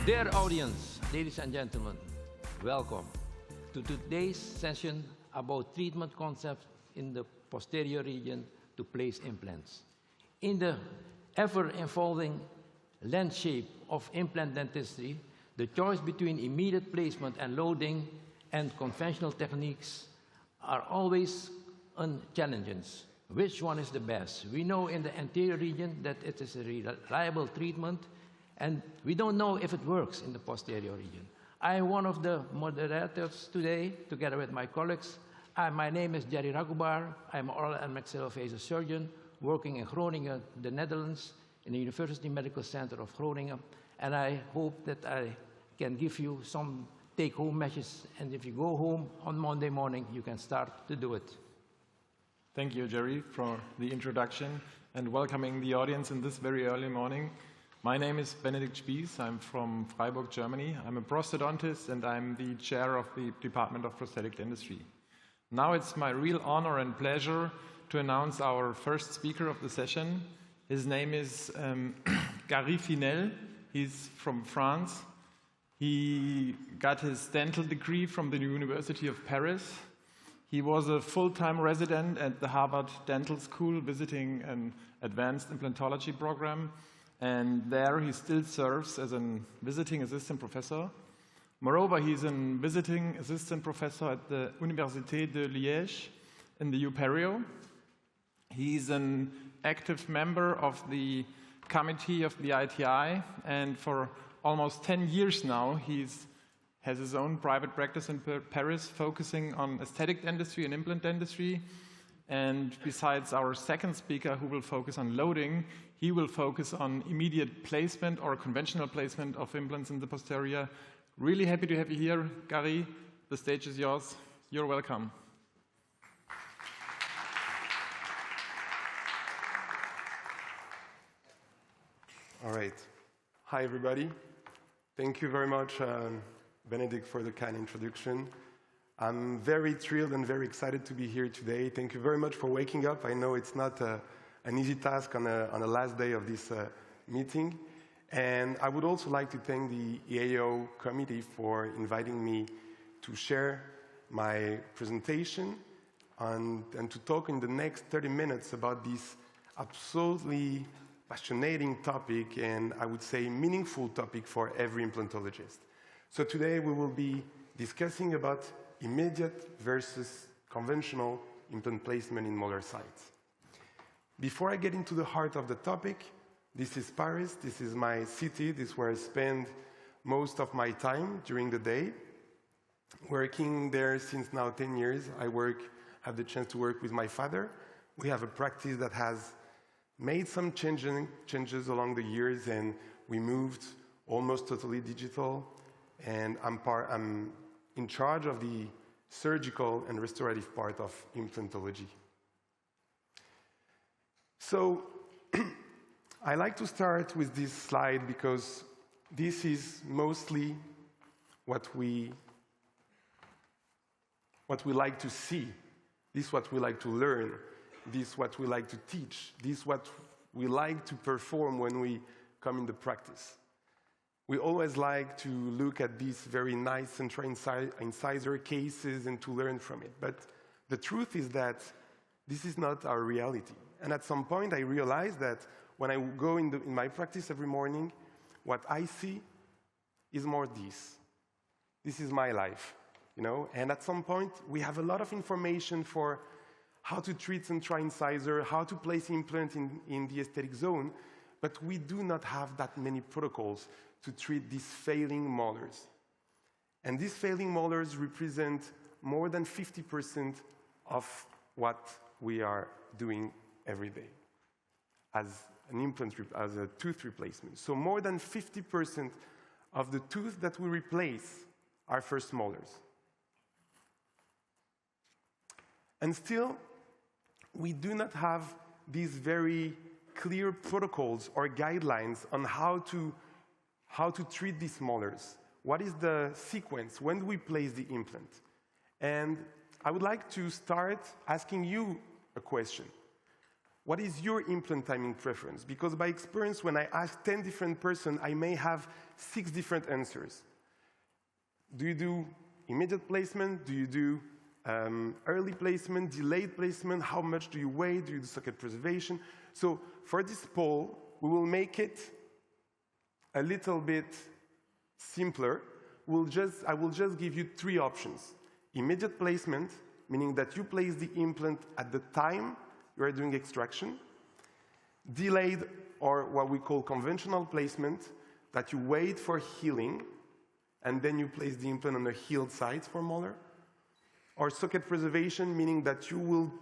Dear audience, ladies and gentlemen, welcome to today's session about treatment concepts in the posterior region to place implants. In the ever-evolving landscape of implant dentistry, the choice between immediate placement and loading and conventional techniques are always challenging. Which one is the best? We know in the anterior region that it is a reliable treatment, and we don't know if it works in the posterior region. I am one of the moderators today, together with my colleagues. My name is Gerry Raghoebar. I'm an oral and maxillofacial surgeon working in Groningen, the Netherlands, in the University Medical Center of Groningen. And I hope that I can give you some take-home messages. And if you go home on Monday morning, you can start to do it. Thank you, Gerry, for the introduction and welcoming the audience in this very early morning. My name is Benedikt Spies. I'm from Freiburg, Germany. I'm a prosthodontist and I'm the chair of the Department of Prosthetic Dentistry. Now it's my real honor and pleasure to announce our first speaker of the session. His name is Gerry Finelle. He's from France. He got his dental degree from the University of Paris. He was a full-time resident at the Harvard Dental School visiting an advanced implantology program. And there he still serves as a visiting assistant professor. Moreover, he's a visiting assistant professor at the Université de Liège in the UPERIO. He's an active member of the committee of the ITI, and for almost 10 years now, he has his own private practice in Paris, focusing on aesthetic dentistry and implant dentistry. And besides our second speaker, who will focus on loading, he will focus on immediate placement or conventional placement of implants in the posterior. Really happy to have you here, Gerry. The stage is yours. You're welcome. All right. Hi, everybody. Thank you very much, Benedikt, for the kind introduction. I'm very thrilled and very excited to be here today. Thank you very much for waking up. I know it's not an easy task on the last day of this meeting. And I would also like to thank the EAO committee for inviting me to share my presentation and to talk in the next 30 minutes about this absolutely fascinating topic and I would say meaningful topic for every implantologist. So today we will be discussing about immediate versus conventional implant placement in molar sites. Before I get into the heart of the topic, this is Paris, this is my city, this is where I spend most of my time during the day. Working there since now 10 years, I have the chance to work with my father. We have a practice that has made some changes along the years, and we moved almost totally digital, and I'm in charge of the surgical and restorative part of implantology. So I like to start with this slide because this is mostly what we like to see. This is what we like to learn. This is what we like to teach. This is what we like to perform when we come into practice. We always like to look at these very nice central incisor cases and to learn from it. But the truth is that this is not our reality. And at some point, I realized that when I go in my practice every morning, what I see is more this. This is my life, you know? And at some point, we have a lot of information for how to treat central incisor, how to place implant in the aesthetic zone, but we do not have that many protocols to treat these failing molars. And these failing molars represent more than 50% of what we are doing every day as an implant, as a tooth replacement. So more than 50% of the tooth that we replace are first molars. And still, we do not have these very clear protocols or guidelines on how to treat these molars. What is the sequence? When do we place the implant? And I would like to start asking you a question. What is your implant timing preference? Because by experience, when I ask 10 different persons, I may have 6 different answers. Do you do immediate placement? Do you do early placement, delayed placement? How much do you wait? Do you do socket preservation? So for this poll, we will make it a little bit simpler. I will just give you 3 options. Immediate placement, meaning that you place the implant at the time you are doing extraction. Delayed, or what we call conventional placement, that you wait for healing, and then you place the implant on the healed sites for molar. Or socket preservation, meaning that you will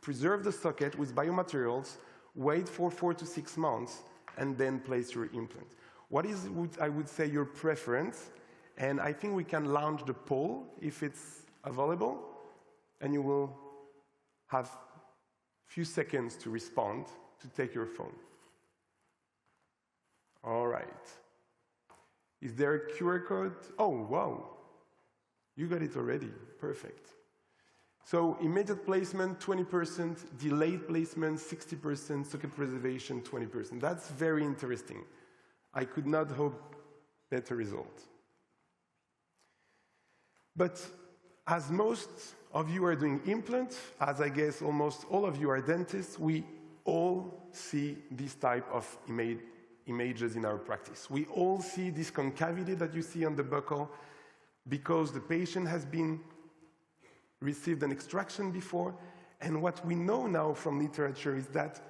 preserve the socket with biomaterials, wait for 4 to 6 months, and then place your implant. What is, I would say, your preference? And I think we can launch the poll if it's available, and you will have a few seconds to respond, to take your phone. All right. Is there a QR code? Oh, wow. You got it already. Perfect. So immediate placement, 20%, delayed placement, 60%, socket preservation, 20%. That's very interesting. I could not hope better result. But as most of you are doing implants, as I guess almost all of you are dentists, we all see this type of images in our practice. We all see this concavity that you see on the buccal because the patient has received an extraction before. And what we know now from literature is that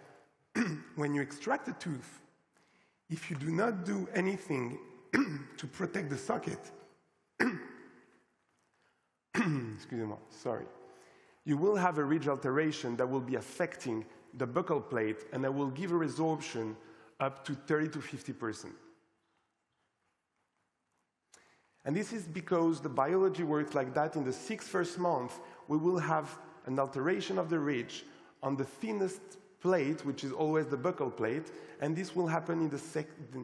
when you extract a tooth, if you do not do anything to protect the socket, excuse me, sorry, you will have a ridge alteration that will be affecting the buccal plate, and that will give a resorption up to 30 to 50%. And this is because the biology works like that. In the first month, we will have an alteration of the ridge on the thinnest plate, which is always the buccal plate, and this will happen in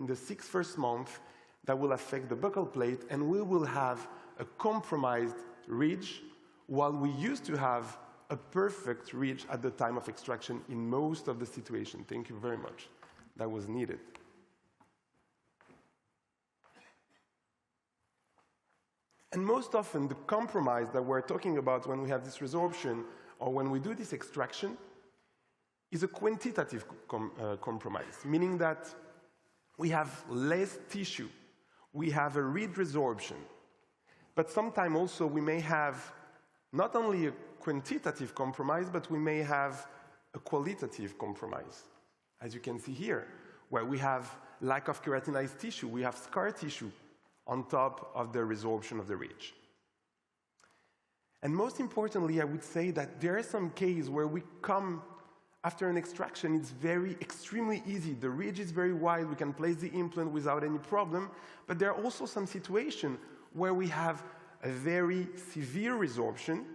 the first month that will affect the buccal plate, and we will have a compromised ridge, while we used to have a perfect ridge at the time of extraction in most of the situation. Thank you very much. That was needed. And most often, the compromise that we're talking about when we have this resorption or when we do this extraction is a quantitative compromise, meaning that we have less tissue. We have a ridge resorption. But sometimes also we may have not only a quantitative compromise, but we may have a qualitative compromise. As you can see here, where we have lack of keratinized tissue, we have scar tissue on top of the resorption of the ridge. And most importantly, I would say that there are some cases where we come after an extraction, it's extremely easy. The ridge is very wide, we can place the implant without any problem, but there are also some situations where we have a very severe resorption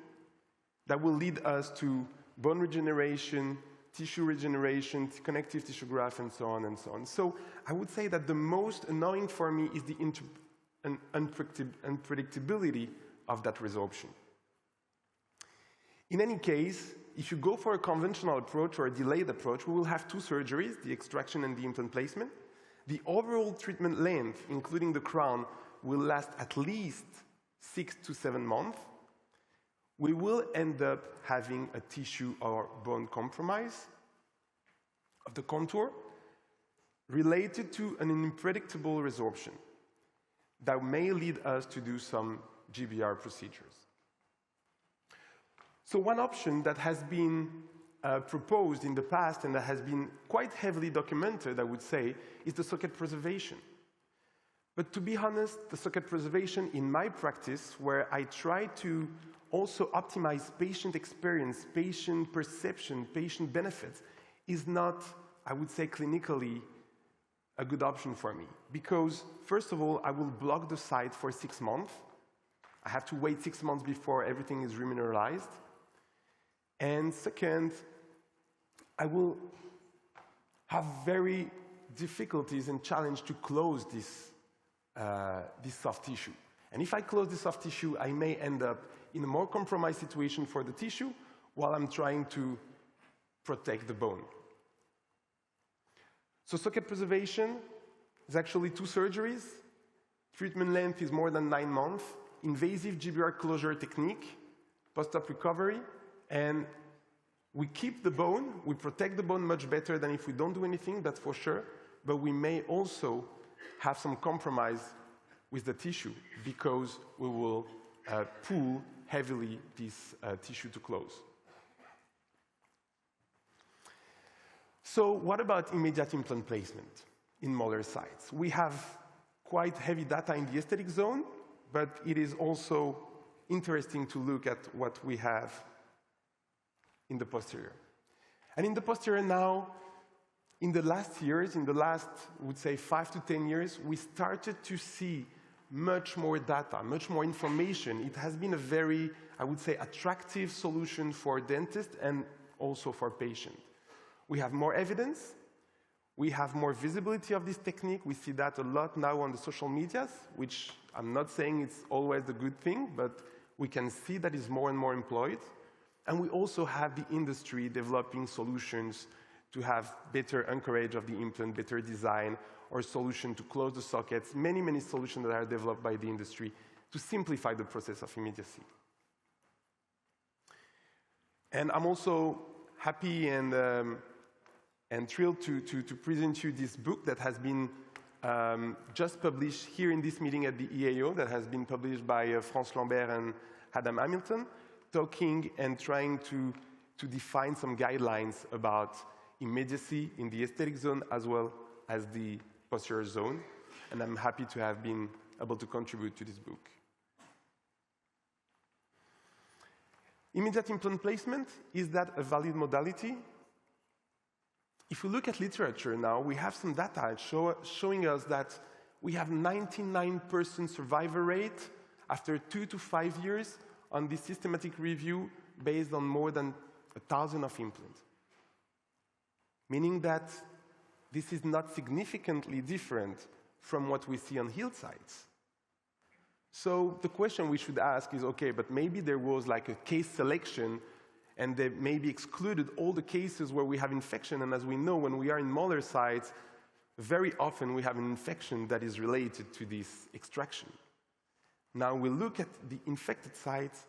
that will lead us to bone regeneration, tissue regeneration, connective tissue graft, and so on and so on. So I would say that the most annoying for me is the unpredictability of that resorption. In any case, if you go for a conventional approach or a delayed approach, we will have 2 surgeries, the extraction and the implant placement. The overall treatment length, including the crown, will last at least 6 to 7 months. We will end up having a tissue or bone compromise of the contour related to an unpredictable resorption that may lead us to do some GBR procedures. So one option that has been proposed in the past and that has been quite heavily documented, I would say, is the socket preservation. But to be honest, the socket preservation in my practice, where I try to also optimize patient experience, patient perception, patient benefits, is not, I would say, clinically a good option for me. Because, first of all, I will block the site for 6 months. I have to wait 6 months before everything is remineralized. And second, I will have very difficulties and challenge to close this soft tissue. And if I close the soft tissue, I may end up in a more compromised situation for the tissue while I'm trying to protect the bone. So socket preservation is actually 2 surgeries. Treatment length is more than 9 months. Invasive GBR closure technique, post-op recovery, and we keep the bone, we protect the bone much better than if we don't do anything, that's for sure, but we may also have some compromise with the tissue because we will pull heavily this tissue to close. So what about immediate implant placement in molar sites? We have quite heavy data in the aesthetic zone, but it is also interesting to look at what we have in the posterior. And in the posterior now, in the last years, in the last, I would say, 5 to 10 years, we started to see much more data, much more information. It has been a very, I would say, attractive solution for dentists and also for patients. We have more evidence. We have more visibility of this technique. We see that a lot now on the social medias, which I'm not saying it's always a good thing, but we can see that it's more and more employed. And we also have the industry developing solutions to have better anchorage of the implant, better design, or solution to close the sockets, many, many solutions that are developed by the industry to simplify the process of immediacy. And I'm also happy and thrilled to present you this book that has been just published here in this meeting at the EAO, that has been published by Franz Lambert and Adam Hamilton, talking and trying to define some guidelines about immediacy in the aesthetic zone as well as the posterior zone. And I'm happy to have been able to contribute to this book. Immediate implant placement, is that a valid modality? If we look at literature now, we have some data showing us that we have 99% survival rate after 2 to 5 years on this systematic review based on more than 1,000 of implants. Meaning that this is not significantly different from what we see on healed sites. So the question we should ask is, okay, but maybe there was like a case selection and they maybe excluded all the cases where we have infection, and as we know, when we are in molar sites, very often we have an infection that is related to this extraction. Now we look at the infected sites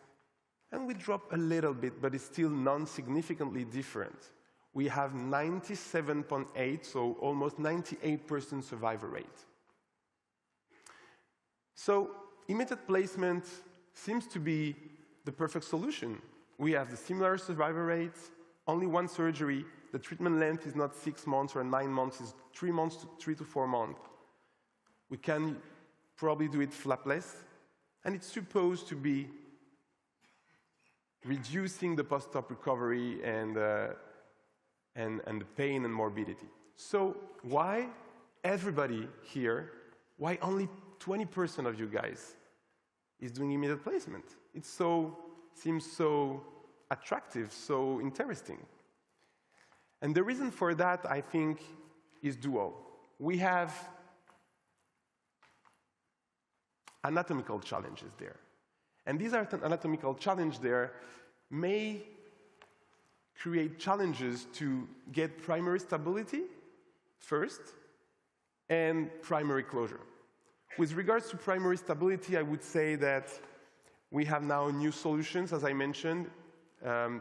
and we drop a little bit, but it's still non-significantly different. We have 97.8, so almost 98% survival rate. So immediate placement seems to be the perfect solution. We have the similar survival rates, only 1 surgery. The treatment length is not 6 months or 9 months, it's 3 months to 3 to 4 months. We can probably do it flapless, and it's supposed to be reducing the post-op recovery and the pain and morbidity. So why everybody here, why only 20% of you guys is doing immediate placement? It seems so attractive, so interesting. And the reason for that, I think, is dual. We have anatomical challenges there. And these anatomical challenges there may create challenges to get primary stability first and primary closure. With regards to primary stability, I would say that we have now new solutions, as I mentioned,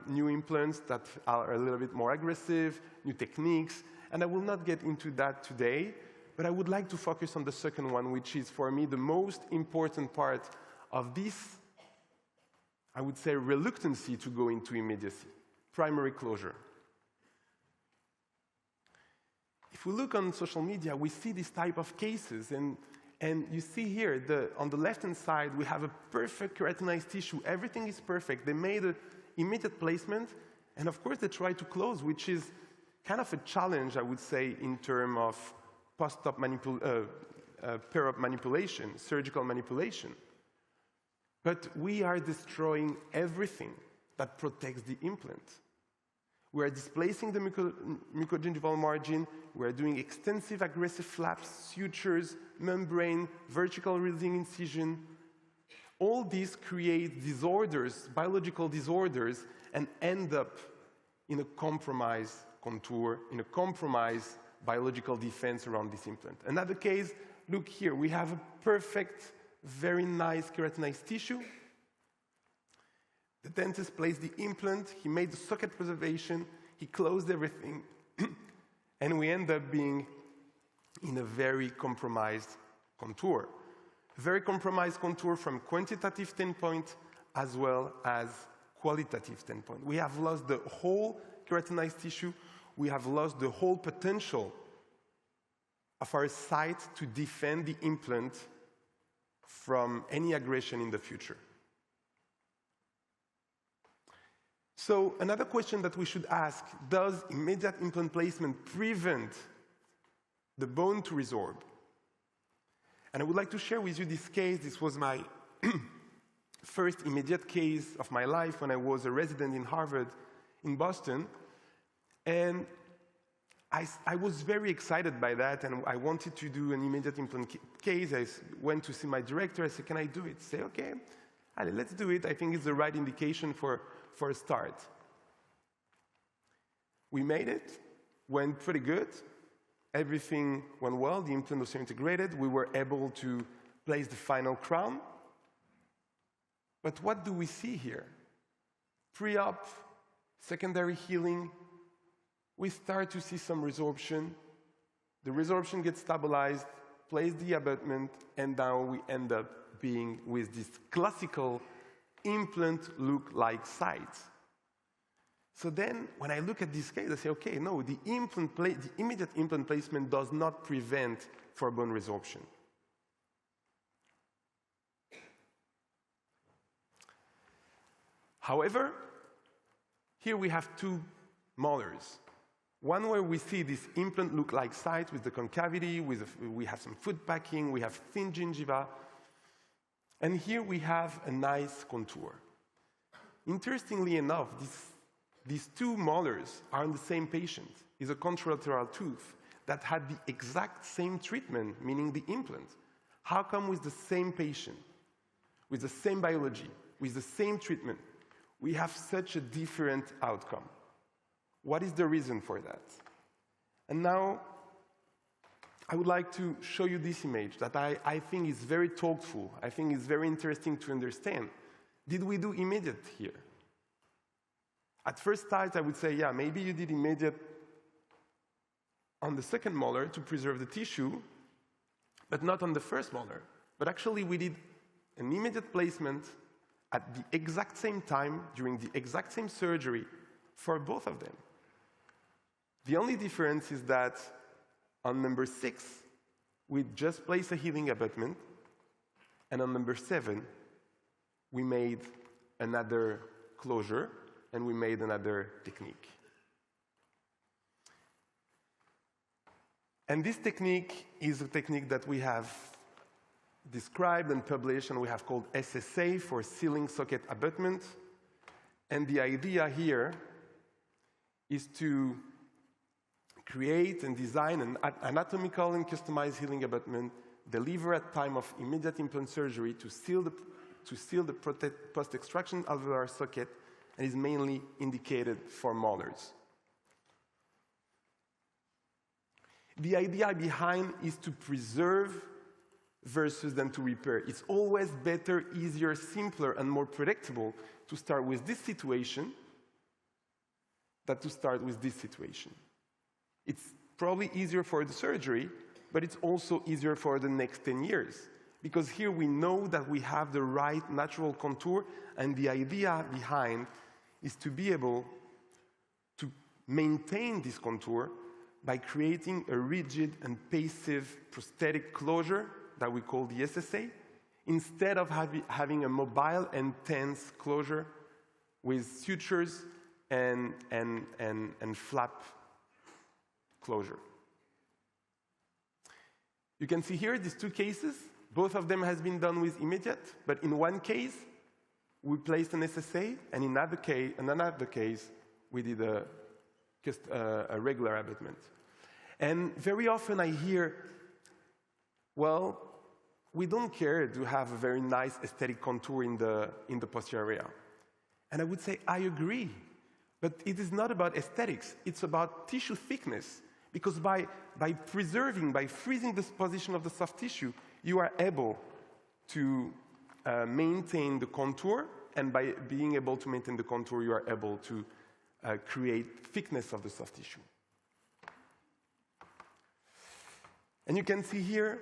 new implants that are a little bit more aggressive, new techniques, and I will not get into that today, but I would like to focus on the second one, which is for me the most important part of this, I would say, reluctancy to go into immediacy, primary closure. If we look on social media, we see this type of cases, and you see here, on the left-hand side, we have a perfect keratinized tissue. Everything is perfect. They made an immediate placement, and of course, they try to close, which is kind of a challenge, I would say, in terms of post-op per-op manipulation, surgical manipulation. But we are destroying everything that protects the implant. We are displacing the mucogingival margin. We are doing extensive aggressive flaps, sutures, membrane, vertical releasing incision. All these create disorders, biological disorders, and end up in a compromised contour, in a compromised biological defense around this implant. Another case, look here, we have a perfect, very nice keratinized tissue. The dentist placed the implant, he made the socket preservation, he closed everything, and we end up being in a very compromised contour. Very compromised contour from quantitative standpoint as well as qualitative standpoint. We have lost the whole keratinized tissue, we have lost the whole potential of our site to defend the implant from any aggression in the future. So another question that we should ask, does immediate implant placement prevent the bone to resorb? And I would like to share with you this case. This was my first immediate case of my life when I was a resident in Harvard in Boston. And I was very excited by that, and I wanted to do an immediate implant case. I went to see my director. I said, can I do it? He said, okay, let's do it. I think it's the right indication for a start. We made it, went pretty good. Everything went well, the implant was integrated. We were able to place the final crown. But what do we see here? Pre-op, secondary healing, we start to see some resorption. The resorption gets stabilized, place the abutment, and now we end up being with this classical implant look-like site. So then, when I look at this case, I say, okay, no, the immediate implant placement does not prevent for bone resorption. However, here we have two molars. One where we see this implant look-like site with the concavity, we have some food packing, we have thin gingiva, and here we have a nice contour. Interestingly enough, these two molars are in the same patient. It's a contralateral tooth that had the exact same treatment, meaning the implant. How come with the same patient, with the same biology, with the same treatment, we have such a different outcome? What is the reason for that? And now, I would like to show you this image that I think is very thoughtful. I think it's very interesting to understand. Did we do immediate here? At first sight, I would say, yeah, maybe you did immediate on the second molar to preserve the tissue, but not on the first molar. But actually, we did an immediate placement at the exact same time, during the exact same surgery, for both of them. The only difference is that on number 6, we just placed a healing abutment, and on number 7, we made another closure, and we made another technique. And this technique is a technique that we have described and published, and we have called SSA for sealing socket abutment. And the idea here is to create and design an anatomical and customized healing abutment, deliver at time of immediate implant surgery to seal the post-extraction alveolar socket, and is mainly indicated for molars. The idea behind is to preserve versus than to repair. It's always better, easier, simpler, and more predictable to start with this situation than to start with this situation. It's probably easier for the surgery, but it's also easier for the next 10 years. Because here we know that we have the right natural contour, and the idea behind is to be able to maintain this contour by creating a rigid and passive prosthetic closure that we call the SSA, instead of having a mobile and tense closure with sutures and flap closure. You can see here these two cases. Both of them has been done with immediate, but in one case, we placed an SSA, and in another case, we did a regular abutment. And very often I hear, well, we don't care to have a very nice aesthetic contour in the posterior area. And I would say, I agree, but it is not about aesthetics, it's about tissue thickness. Because by preserving, by freezing this position of the soft tissue, you are able to maintain the contour, and by being able to maintain the contour, you are able to create thickness of the soft tissue. And you can see here,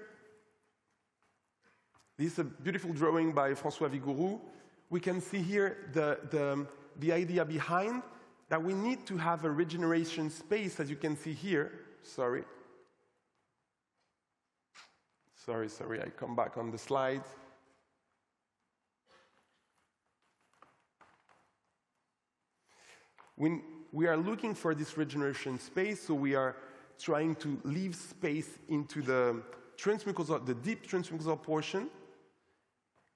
this is a beautiful drawing by François Vigouroux. We can see here the idea behind that we need to have a regeneration space, as you can see here. Sorry, I come back on the slide. When we are looking for this regeneration space, so we are trying to leave space into the transmucosal, the deep transmucosal portion,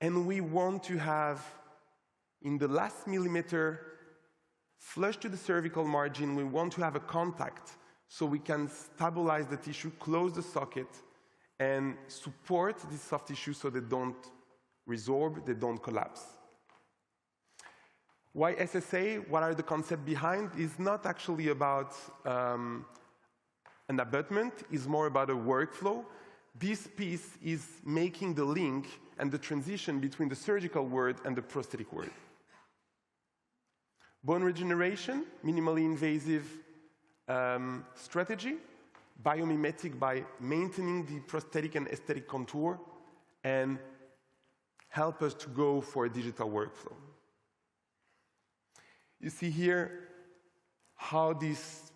and we want to have, in the last millimeter, flush to the cervical margin, we want to have a contact so we can stabilize the tissue, close the socket, and support this soft tissue so they don't resorb, they don't collapse. Why SSA? What are the concepts behind? It's not actually about an abutment, it's more about a workflow. This piece is making the link and the transition between the surgical world and the prosthetic world. Bone regeneration, minimally invasive strategy, biomimetic by maintaining the prosthetic and aesthetic contour, and help us to go for a digital workflow. You see here how these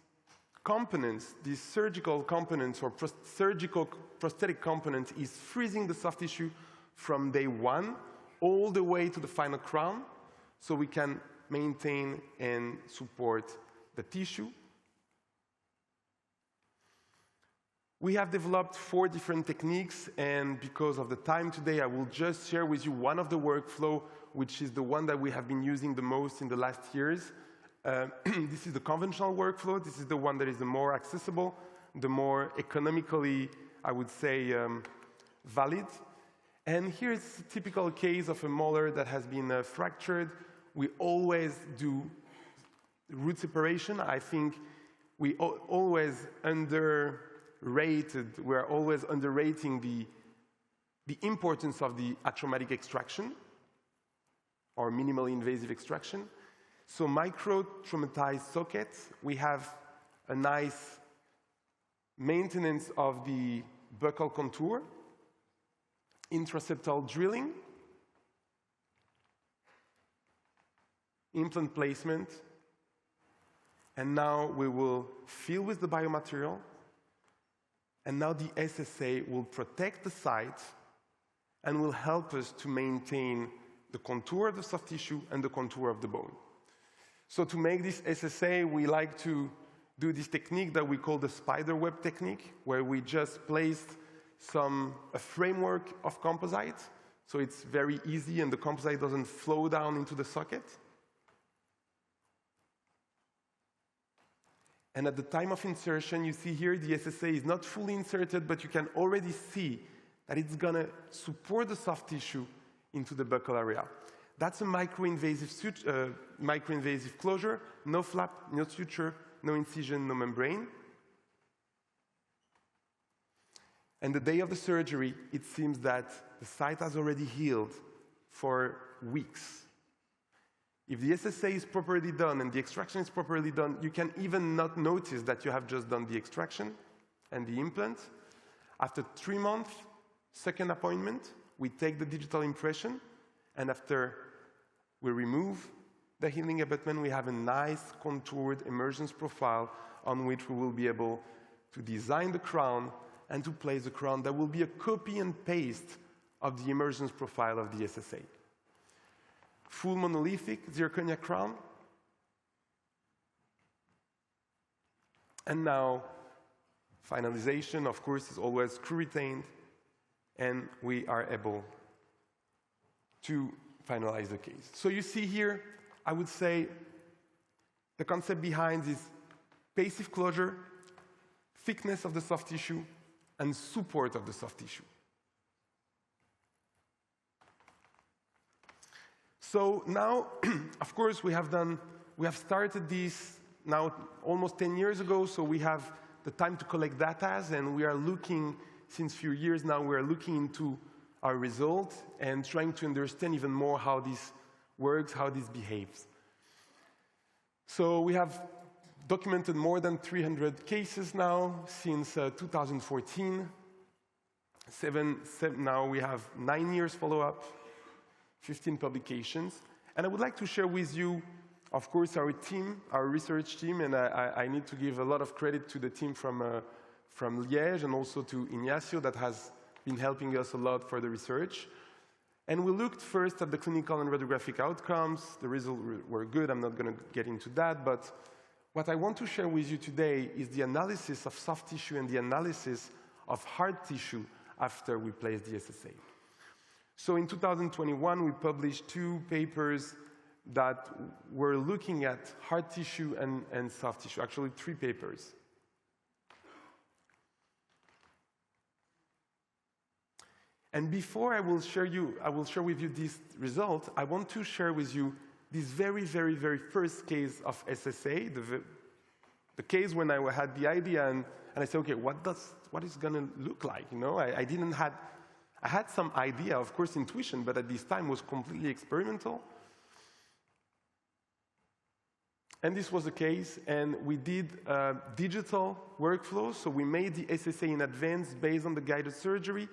components, these surgical components or surgical prosthetic components is freezing the soft tissue from day one all the way to the final crown, so we can maintain and support the tissue. We have developed 4 different techniques, and because of the time today, I will just share with you one of the workflow, which is the one that we have been using the most in the last years. This is the conventional workflow. This is the one that is the more accessible, the more economically, I would say, valid. And here is a typical case of a molar that has been fractured. We always do root separation. I think we always we're always underrating the importance of the atraumatic extraction or minimally invasive extraction. So micro-traumatized sockets, we have a nice maintenance of the buccal contour, intraseptal drilling, implant placement, and now we will fill with the biomaterial, and now the SSA will protect the site and will help us to maintain the contour of the soft tissue and the contour of the bone. So to make this SSA, we like to do this technique that we call the spider web technique, where we just placed a framework of composite, so it's very easy and the composite doesn't flow down into the socket. And at the time of insertion, you see here the SSA is not fully inserted, but you can already see that it's going to support the soft tissue into the buccal area. That's a micro-invasive closure, no flap, no suture, no incision, no membrane. And the day of the surgery, it seems that the site has already healed for weeks. If the SSA is properly done and the extraction is properly done, you can even not notice that you have just done the extraction and the implant. After 3 months, second appointment, we take the digital impression, and after we remove the healing abutment, we have a nice contoured emergence profile on which we will be able to design the crown and to place the crown that will be a copy and paste of the emergence profile of the SSA. Full monolithic zirconia crown. And now, finalization, of course, is always screw retained, and we are able to finalize the case. So you see here, I would say, the concept behind is passive closure, thickness of the soft tissue, and support of the soft tissue. So now, of course, we have started this now almost 10 years ago, so we have the time to collect data, and we are looking, since a few years now, we are looking into our results and trying to understand even more how this works, how this behaves. So we have documented more than 300 cases now since 2014. Now we have 9 years follow-up, 15 publications. And I would like to share with you, of course, our team, our research team, and I need to give a lot of credit to the team from Liège and also to Ignacio that has been helping us a lot for the research. And we looked first at the clinical and radiographic outcomes. The results were good. I'm not going to get into that. But what I want to share with you today is the analysis of soft tissue and the analysis of hard tissue after we placed the SSA. So in 2021, we published 2 papers that were looking at hard tissue and soft tissue, actually 3 papers. And before I will share with you this result, I want to share with you this very, very, very first case of SSA, the case when I had the idea and I said, okay, what is going to look like? You know, I had some idea, of course, intuition, but at this time was completely experimental. And this was the case, and we did digital workflows, so we made the SSA in advance based on the guided surgery.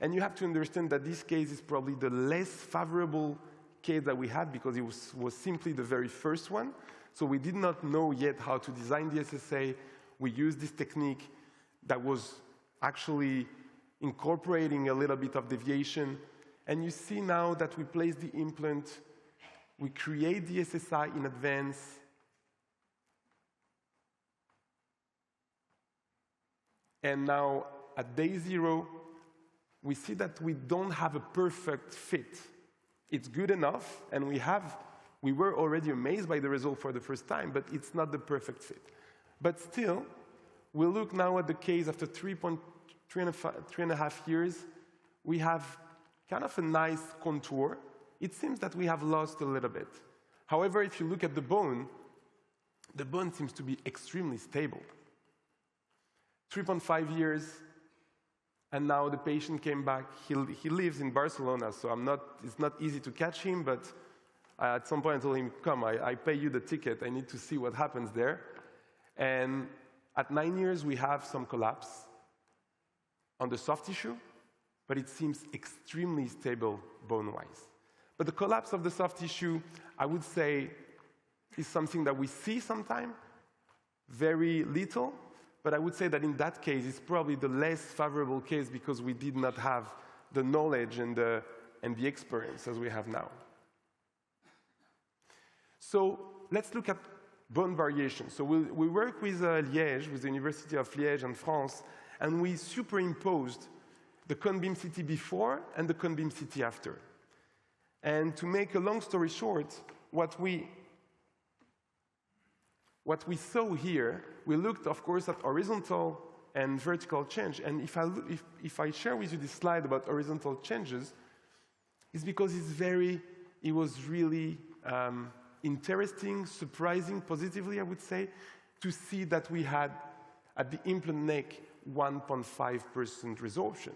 And you have to understand that this case is probably the less favorable case that we had because it was simply the very first one. So we did not know yet how to design the SSA. We used this technique that was actually incorporating a little bit of deviation. And you see now that we place the implant, we create the SSI in advance. And now at day 0, we see that we don't have a perfect fit. It's good enough, and we were already amazed by the result for the first time, but it's not the perfect fit. But still, we look now at the case after 3.5 years. We have kind of a nice contour. It seems that we have lost a little bit. However, if you look at the bone seems to be extremely stable. 3.5 years, and now the patient came back. He lives in Barcelona, so it's not easy to catch him, but at some point I told him, come, I pay you the ticket. I need to see what happens there. And at 9 years, we have some collapse on the soft tissue, but it seems extremely stable bone-wise. But the collapse of the soft tissue, I would say, is something that we see sometimes, very little. But I would say that in that case, it's probably the less favorable case because we did not have the knowledge and the experience as we have now. So let's look at bone variation. So we work with Liège, with the University of Liège in France, and we superimposed the cone beam CT before and the cone beam CT after. And to make a long story short, what we saw here, we looked, of course, at horizontal and vertical change. And if I share with you this slide about horizontal changes, it's because it was really interesting, surprising, positively, I would say, to see that we had, at the implant neck, 1.5% resorption.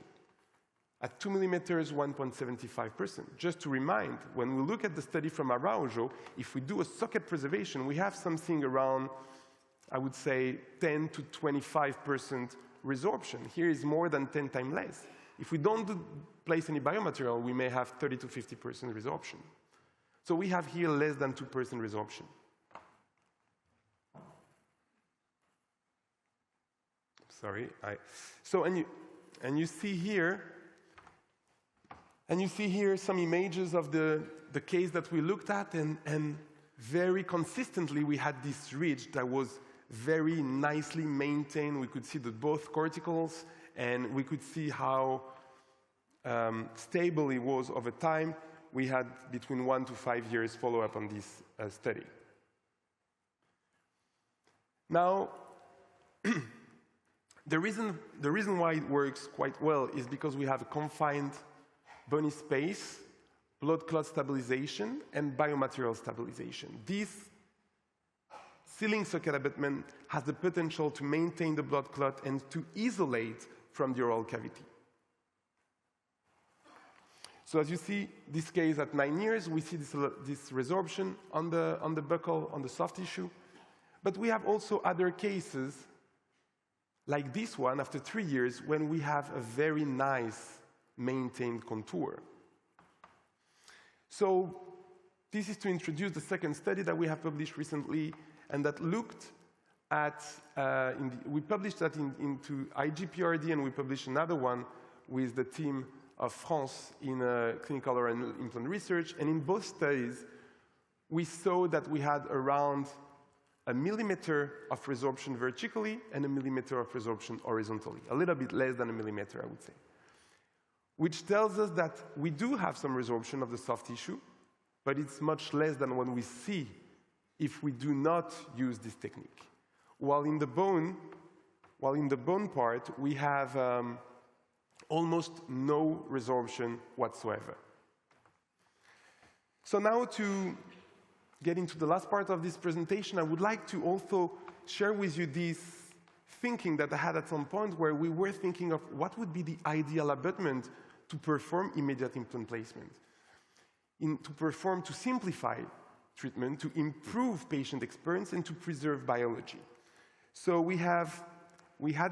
At 2 millimeters, 1.75%. Just to remind, when we look at the study from Araujo, if we do a socket preservation, we have something around, I would say, 10 to 25% resorption. Here is more than 10 times less. If we don't place any biomaterial, we may have 30 to 50% resorption. So we have here less than 2% resorption. Sorry. And you see here, some images of the case that we looked at, and very consistently we had this ridge that was very nicely maintained. We could see both corticals, and we could see how stable it was over time. We had between 1 to 5 years follow-up on this study. Now, the reason why it works quite well is because we have a confined bony space, blood clot stabilization, and biomaterial stabilization. These sealing socket abutment has the potential to maintain the blood clot and to isolate from the oral cavity. So as you see, this case at 9 years, we see this resorption on the buccal, on the soft tissue. But we have also other cases, like this one, after 3 years, when we have a very nice maintained contour. So this is to introduce the second study that we have published recently, and that looked at, we published that into IGPRD, and we published another one with the team of France in clinical oral implant research. And in both studies, we saw that we had around 1 millimeter of resorption vertically and 1 millimeter of resorption horizontally. A little bit less than 1 millimeter, I would say. Which tells us that we do have some resorption of the soft tissue, but it's much less than what we see if we do not use this technique. While in the bone part, we have almost no resorption whatsoever. So now to get into the last part of this presentation, I would like to also share with you this thinking that I had at some point where we were thinking of what would be the ideal abutment to perform immediate implant placement, to simplify treatment, to improve patient experience, and to preserve biology. So we had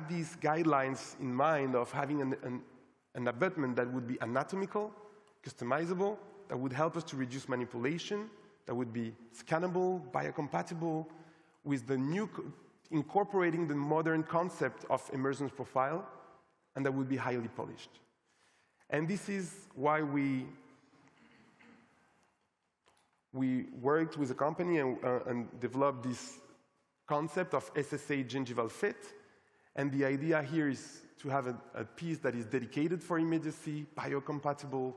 these guidelines in mind of having an abutment that would be anatomical, customizable, that would help us to reduce manipulation, that would be scannable, biocompatible, with the new, incorporating the modern concept of emergence profile, and that would be highly polished. And this is why we worked with a company and developed this concept of SSA gingival fit. And the idea here is to have a piece that is dedicated for immediacy, biocompatible,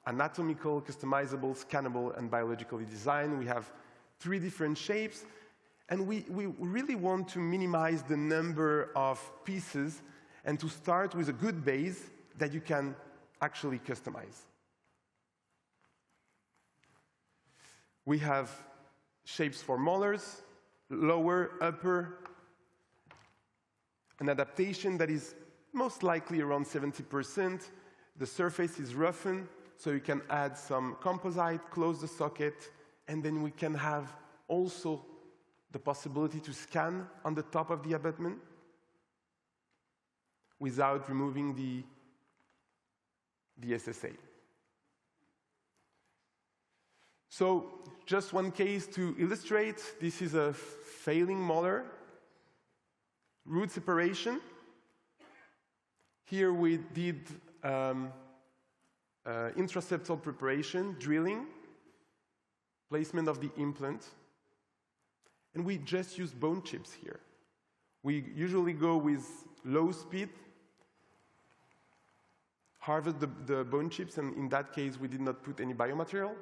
anatomical, customizable, scannable, and biologically designed. We have 3 different shapes. And we really want to minimize the number of pieces and to start with a good base that you can actually customize. We have shapes for molars, lower, upper, an adaptation that is most likely around 70%. The surface is roughened, so you can add some composite, close the socket, and then we can have also the possibility to scan on the top of the abutment without removing the SSA. So just one case to illustrate. This is a failing molar, root separation. Here we did intraseptal preparation, drilling, placement of the implant, and we just use bone chips here. We usually go with low speed, harvest the bone chips, and in that case we did not put any biomaterial.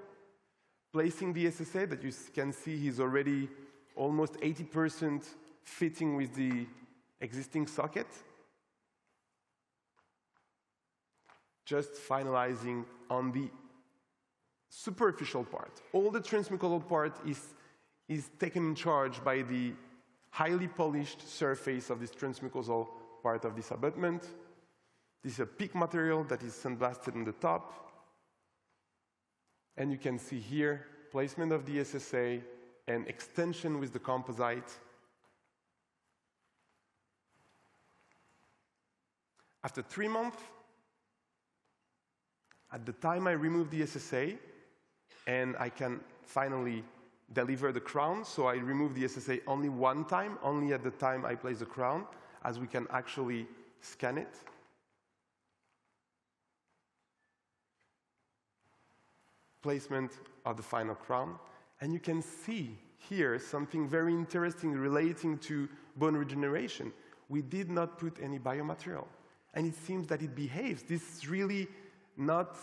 Placing the SSA, that you can see he's already almost 80% fitting with the existing socket. Just finalizing on the superficial part. All the transmucosal part is taken in charge by the highly polished surface of this transmucosal part of this abutment. This is a PIC material that is sandblasted on the top. And you can see here, placement of the SSA and extension with the composite. After 3 months, at the time I remove the SSA, and I can finally deliver the crown, so I remove the SSA only one time, only at the time I place the crown, as we can actually scan it. Placement of the final crown. And you can see here something very interesting relating to bone regeneration. We did not put any biomaterial. And it seems that it behaves. This is really not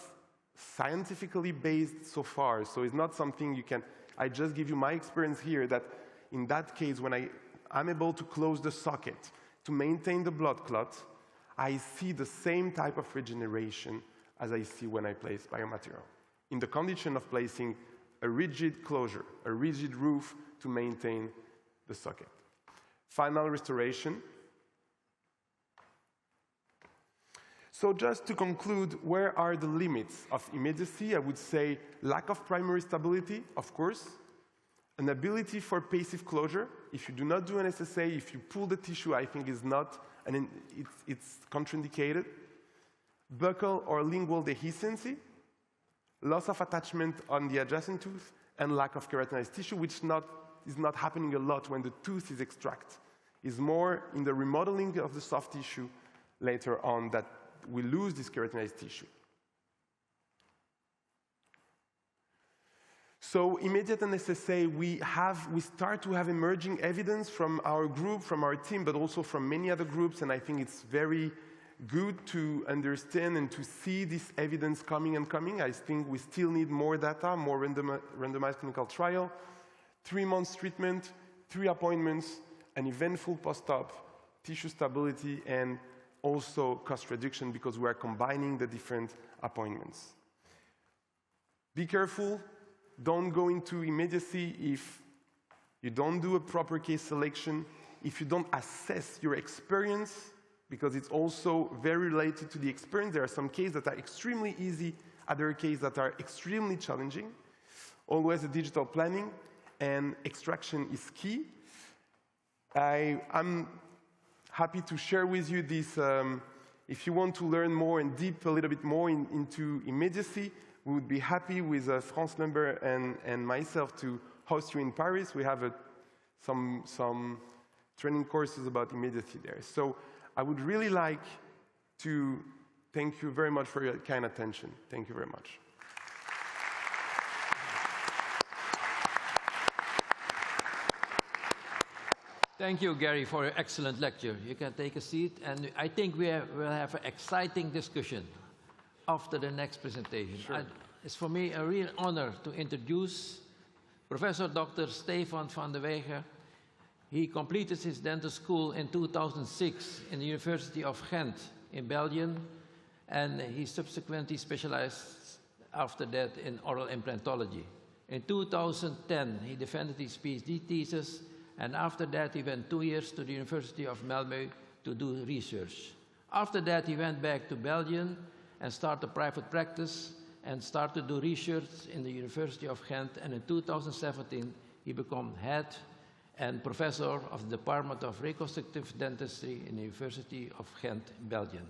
scientifically based so far. So it's not something you can, I just give you my experience here that in that case, when I'm able to close the socket to maintain the blood clot, I see the same type of regeneration as I see when I place biomaterial, in the condition of placing a rigid closure, a rigid roof to maintain the socket. Final restoration. So just to conclude, where are the limits of immediacy? I would say lack of primary stability, of course, an ability for passive closure. If you do not do an SSA, if you pull the tissue, I think is not, and it's contraindicated. Buccal or lingual dehiscency, loss of attachment on the adjacent tooth, and lack of keratinized tissue, which is not happening a lot when the tooth is extracted. It's more in the remodeling of the soft tissue later on that we lose this keratinized tissue. So immediate and SSA, we start to have emerging evidence from our group, from our team, but also from many other groups, and I think it's very good to understand and to see this evidence coming and coming. I think we still need more data, more randomized clinical trial, 3 months treatment, 3 appointments, an eventful post-op, tissue stability, and also cost reduction because we are combining the different appointments. Be careful, don't go into immediacy if you don't do a proper case selection, if you don't assess your experience, because it's also very related to the experience. There are some cases that are extremely easy, other cases that are extremely challenging. Always a digital planning, and extraction is key. I'm happy to share with you this, if you want to learn more and deep a little bit more into immediacy, we would be happy with France Number and myself to host you in Paris. We have some training courses about immediacy there. So I would really like to thank you very much for your kind attention. Thank you very much. Thank you, Gerry, for your excellent lecture. You can take a seat, and I think we'll have an exciting discussion after the next presentation. Sure. It's for me a real honor to introduce Professor Dr. Stefan Vandeweghe. He completed his dental school in 2006 in the University of Ghent in Belgium, and he subsequently specialized after that in oral implantology. In 2010, he defended his PhD thesis, and after that, he went 2 years to the University of Malmö to do research. After that, he went back to Belgium and started private practice and started to do research in the University of Ghent. And in 2017, he became head and professor of the Department of Reconstructive Dentistry in the University of Ghent, Belgium.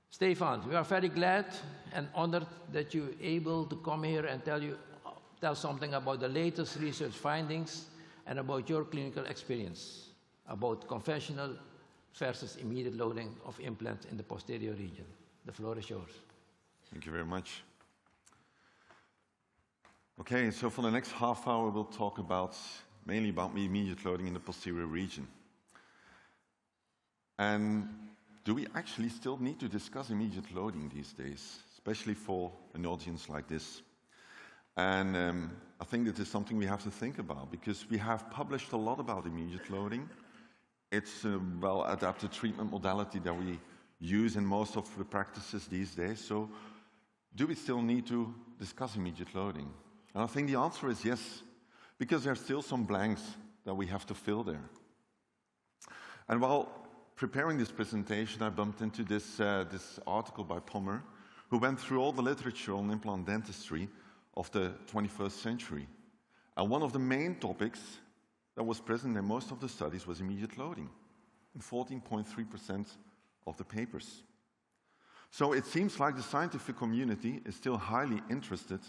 Stefan, we are very glad and honored that you're able to come here and tell something about the latest research findings and about your clinical experience about conventional versus immediate loading of implants in the posterior region. The floor is yours. Thank you very much. Okay, so for the next half hour, we'll talk mainly about immediate loading in the posterior region. And do we actually still need to discuss immediate loading these days, especially for an audience like this? And I think that is something we have to think about, because we have published a lot about immediate loading. It's a well-adapted treatment modality that we use in most of the practices these days. So do we still need to discuss immediate loading? And I think the answer is yes, because there are still some blanks that we have to fill there. And while preparing this presentation, I bumped into this article by Pommer, who went through all the literature on implant dentistry of the 21st century. And one of the main topics that was present in most of the studies was immediate loading, in 14.3% of the papers. So it seems like the scientific community is still highly interested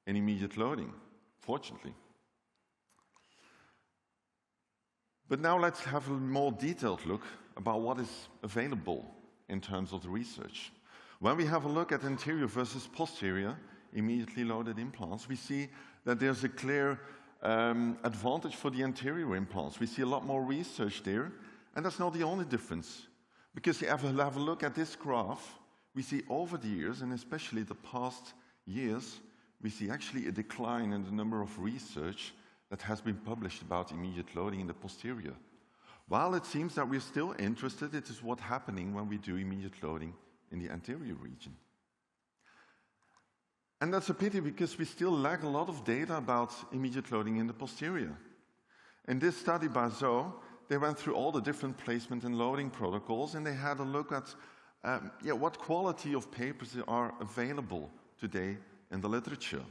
in immediate loading, fortunately. But now let's have a more detailed look about what is available in terms of the research. When we have a look at anterior versus posterior immediately loaded implants, we see that there's a clear advantage for the anterior implants. We see a lot more research there, and that's not the only difference. Because if you have a look at this graph, we see over the years, and especially the past years, we see actually a decline in the number of research that has been published about immediate loading in the posterior. While it seems that we're still interested, it is what's happening when we do immediate loading in the anterior region. And that's a pity, because we still lack a lot of data about immediate loading in the posterior. In this study by Zoe, they went through all the different placement and loading protocols, and they had a look at what quality of papers are available today in the literature.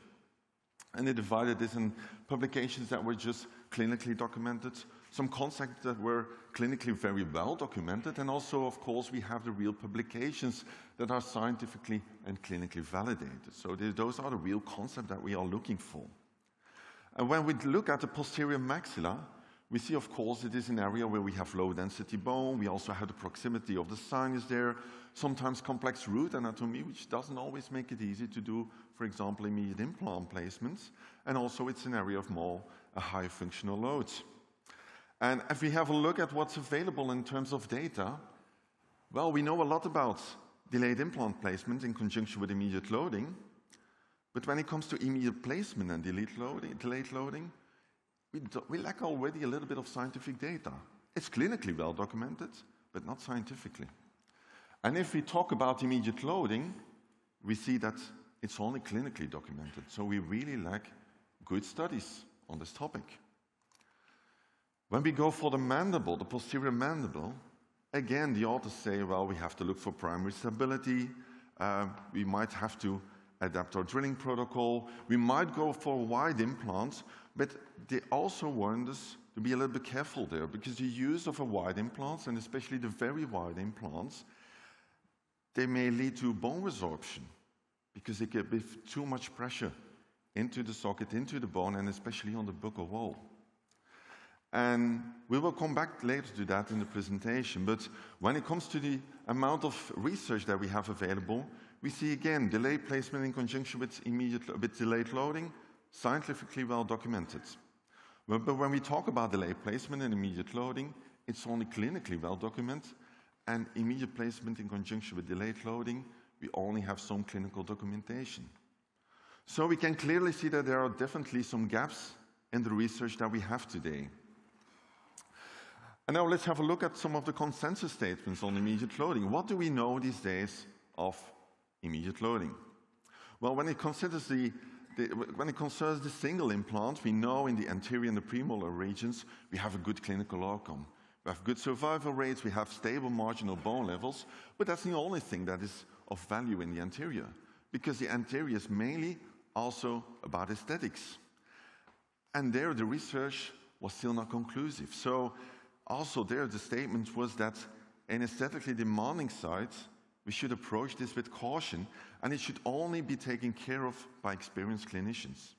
And they divided this in publications that were just clinically documented, some concepts that were clinically very well documented, and also, of course, we have the real publications that are scientifically and clinically validated. So those are the real concepts that we are looking for. And when we look at the posterior maxilla, we see, of course, it is an area where we have low-density bone. We also have the proximity of the sinus there, sometimes complex root anatomy, which doesn't always make it easy to do, for example, immediate implant placements. And also, it's an area of more high functional loads. And if we have a look at what's available in terms of data, well, we know a lot about delayed implant placement in conjunction with immediate loading. But when it comes to immediate placement and delayed loading, we lack already a little bit of scientific data. It's clinically well documented, but not scientifically. And if we talk about immediate loading, we see that it's only clinically documented. So we really lack good studies on this topic. When we go for the mandible, the posterior mandible, again, the authors say, well, we have to look for primary stability. We might have to adapt our drilling protocol. We might go for wide implants, but they also warned us to be a little bit careful there, because the use of a wide implants, and especially the very wide implants, they may lead to bone resorption, because they get too much pressure into the socket, into the bone, and especially on the buccal wall. And we will come back later to that in the presentation, but when it comes to the amount of research that we have available, we see again delayed placement in conjunction with delayed loading, scientifically well documented. But when we talk about delayed placement and immediate loading, it's only clinically well documented, and immediate placement in conjunction with delayed loading, we only have some clinical documentation. So we can clearly see that there are definitely some gaps in the research that we have today. And now let's have a look at some of the consensus statements on immediate loading. What do we know these days of immediate loading? Well, when it concerns the single implant, we know in the anterior and the premolar regions, we have a good clinical outcome. We have good survival rates, we have stable marginal bone levels, but that's the only thing that is of value in the anterior, because the anterior is mainly also about aesthetics. And there the research was still not conclusive. So also there the statement was that in aesthetically demanding sites, we should approach this with caution, and it should only be taken care of by experienced clinicians.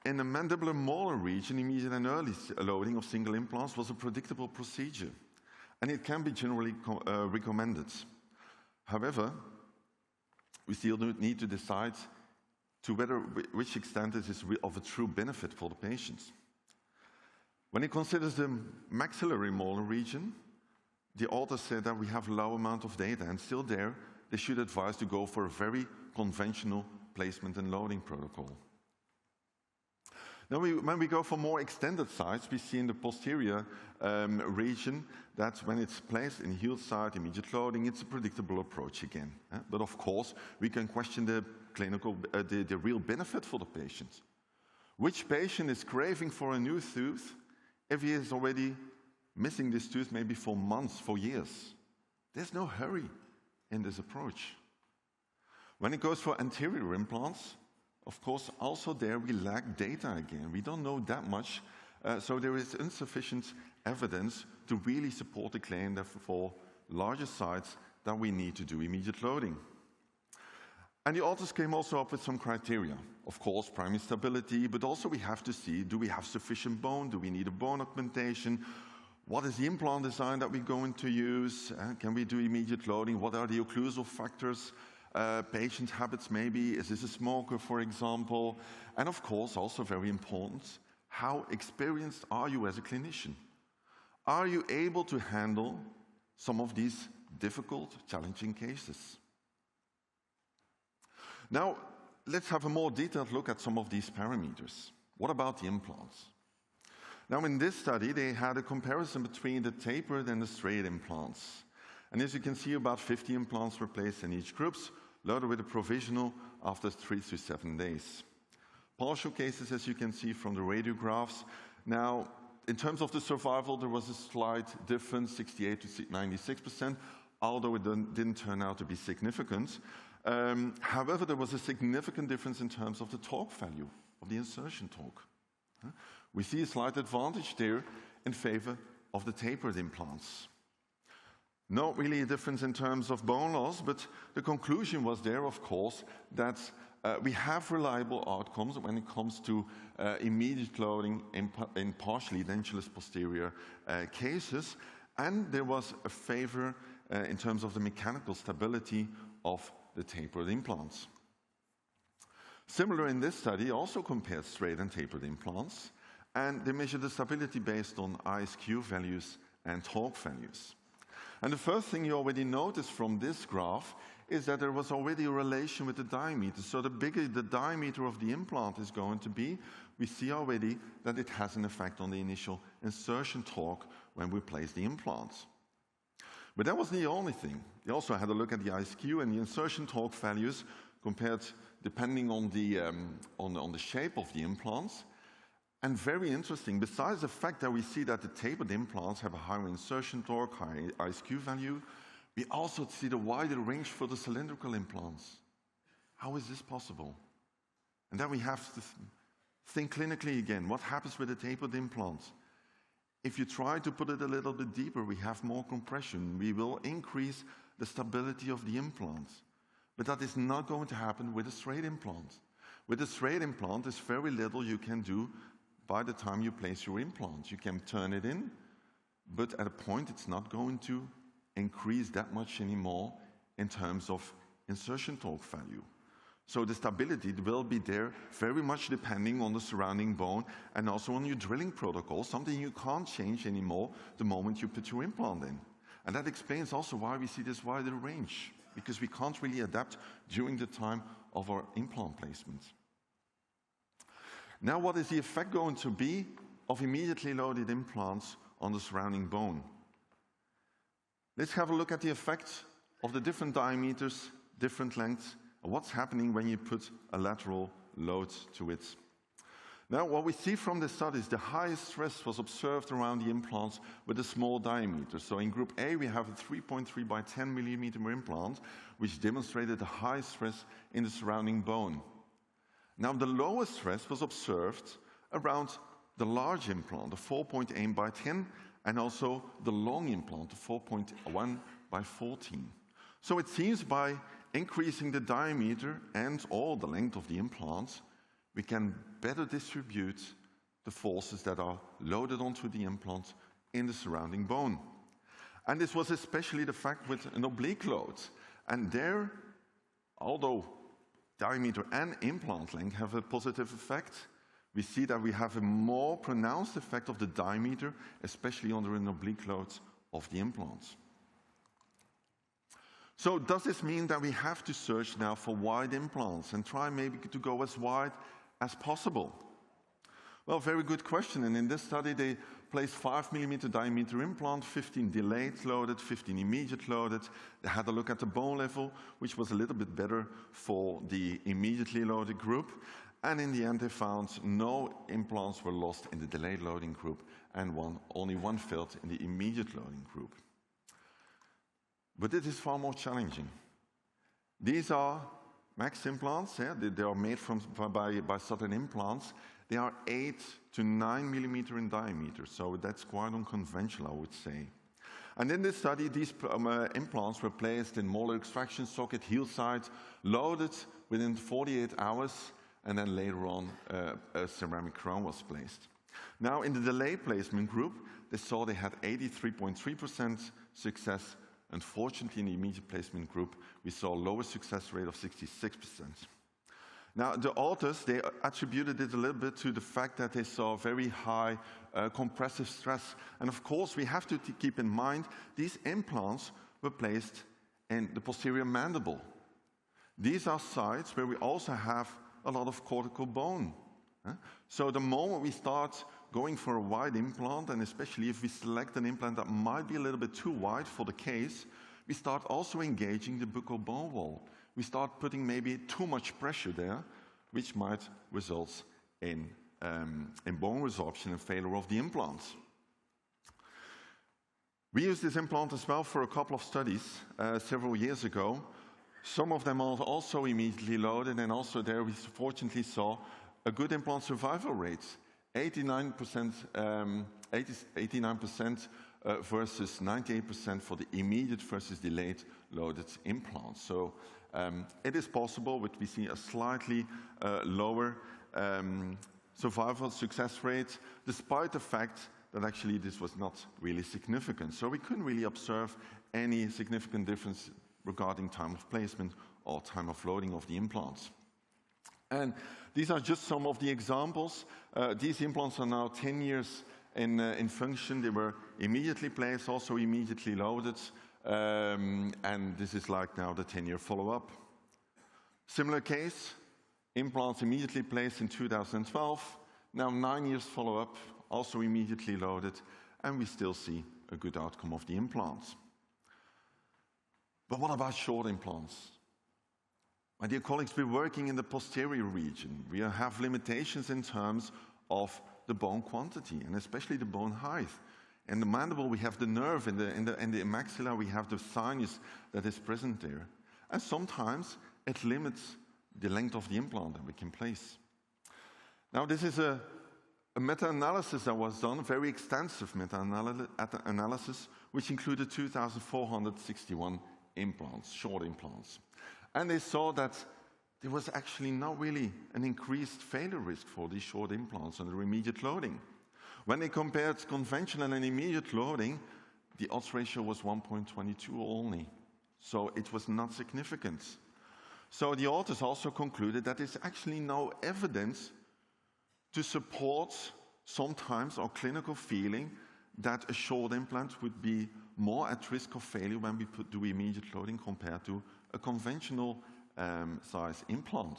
In the mandibular molar region, immediate and early loading of single implants was a predictable procedure, and it can be generally recommended. However, we still need to decide to which extent this is of a true benefit for the patients. When it considers the maxillary molar region, the author said that we have a low amount of data, and still there, they should advise to go for a very conventional placement and loading protocol. Now, when we go for more extended sites, we see in the posterior region that when it's placed in heel side, immediate loading, it's a predictable approach again. But of course, we can question the clinical, the real benefit for the patient. Which patient is craving for a new tooth if he is already missing this tooth maybe for months, for years? There's no hurry in this approach. When it goes for anterior implants, of course, also there we lack data again. We don't know that much, so there is insufficient evidence to really support the claim that for larger sites that we need to do immediate loading. And the authors came also up with some criteria. Of course, primary stability, but also we have to see, do we have sufficient bone? Do we need a bone augmentation? What is the implant design that we're going to use? Can we do immediate loading? What are the occlusal factors? Patient habits maybe? Is this a smoker, for example? And of course, also very important, how experienced are you as a clinician? Are you able to handle some of these difficult, challenging cases? Now, let's have a more detailed look at some of these parameters. What about the implants? Now, in this study, they had a comparison between the tapered and the straight implants. And as you can see, about 50 implants were placed in each group, loaded with a provisional after 3 to 7 days. partial cases, as you can see from the radiographs. Now, in terms of the survival, there was a slight difference, 68 to 96%, although it didn't turn out to be significant. However, there was a significant difference in terms of the torque value, of the insertion torque. We see a slight advantage there in favor of the tapered implants. Not really a difference in terms of bone loss, but the conclusion was there, of course, that we have reliable outcomes when it comes to immediate loading in partially edentulous posterior cases, and there was a favor in terms of the mechanical stability of the tapered implants. Similar in this study, also compared straight and tapered implants, and they measured the stability based on ISQ values and torque values. And the first thing you already noticed from this graph is that there was already a relation with the diameter. So the bigger the diameter of the implant is going to be, we see already that it has an effect on the initial insertion torque when we place the implants. But that wasn't the only thing. They also had a look at the ISQ and the insertion torque values compared depending on the shape of the implants. And very interesting, besides the fact that we see that the tapered implants have a higher insertion torque, high ISQ value, we also see the wider range for the cylindrical implants. How is this possible? And then we have to think clinically again. What happens with the tapered implants? If you try to put it a little bit deeper, we have more compression. We will increase the stability of the implants. But that is not going to happen with a straight implant. With a straight implant, there's very little you can do by the time you place your implant. You can turn it in, but at a point it's not going to increase that much anymore in terms of insertion torque value. So the stability will be there very much depending on the surrounding bone and also on your drilling protocol, something you can't change anymore the moment you put your implant in. And that explains also why we see this wider range, because we can't really adapt during the time of our implant placement. Now, what is the effect going to be of immediately loaded implants on the surrounding bone? Let's have a look at the effect of the different diameters, different lengths, and what's happening when you put a lateral load to it. Now, what we see from the studies, the highest stress was observed around the implants with a small diameter. So in group A, we have a 3.3 by 10 millimeter implant, which demonstrated the high stress in the surrounding bone. Now, the lowest stress was observed around the large implant, the 4.8 by 10, and also the long implant, the 4.1 by 14. So it seems by increasing the diameter and or the length of the implants, we can better distribute the forces that are loaded onto the implant in the surrounding bone. And this was especially the fact with an oblique load. And there, although diameter and implant length have a positive effect, we see that we have a more pronounced effect of the diameter, especially under an oblique load of the implants. So does this mean that we have to search now for wide implants and try maybe to go as wide as possible? Well, very good question. And in this study, they placed 5 millimeter diameter implant, 15 delayed loaded, 15 immediate loaded. They had a look at the bone level, which was a little bit better for the immediately loaded group. And in the end, they found no implants were lost in the delayed loading group and only one failed in the immediate loading group. But it is far more challenging. These are max implants. Yeah? They are made by Southern Implants. They are 8 to 9 millimeter in diameter, so that's quite unconventional, I would say. And in this study, these implants were placed in molar extraction socket, heel side, loaded within 48 hours, and then later on, a ceramic crown was placed. Now, in the delay placement group, they saw they had 83.3% success. Unfortunately, in the immediate placement group, we saw a lower success rate of 66%. Now, the authors, they attributed it a little bit to the fact that they saw very high compressive stress. And of course, we have to keep in mind, these implants were placed in the posterior mandible. These are sites where we also have a lot of cortical bone. So the moment we start going for a wide implant, and especially if we select an implant that might be a little bit too wide for the case, we start also engaging the buccal bone wall. We start putting maybe too much pressure there, which might result in bone resorption and failure of the implant. We used this implant as well for a couple of studies several years ago. Some of them are also immediately loaded, and also there we fortunately saw a good implant survival rate, 89% versus 98% for the immediate versus delayed loaded implants. So it is possible, but we see a slightly lower survival success rate, despite the fact that actually this was not really significant. So we couldn't really observe any significant difference regarding time of placement or time of loading of the implants. And these are just some of the examples. These implants are now 10 years in function. They were immediately placed, also immediately loaded, and this is like now the 10-year follow-up. Similar case, implants immediately placed in 2012, now 9 years follow-up, also immediately loaded, and we still see a good outcome of the implants. But what about short implants? My dear colleagues, we're working in the posterior region. We have limitations in terms of the bone quantity, and especially the bone height. In the mandible, we have the nerve, in the maxilla, we have the sinus that is present there. And sometimes it limits the length of the implant that we can place. Now, this is a meta-analysis that was done, a very extensive meta-analysis, which included 2,461 implants, short implants. And they saw that there was actually not really an increased failure risk for these short implants under immediate loading. When they compared conventional and immediate loading, the odds ratio was 1.22 only. So it was not significant. So the authors also concluded that there's actually no evidence to support sometimes our clinical feeling that a short implant would be more at risk of failure when we do immediate loading compared to a conventional size implant.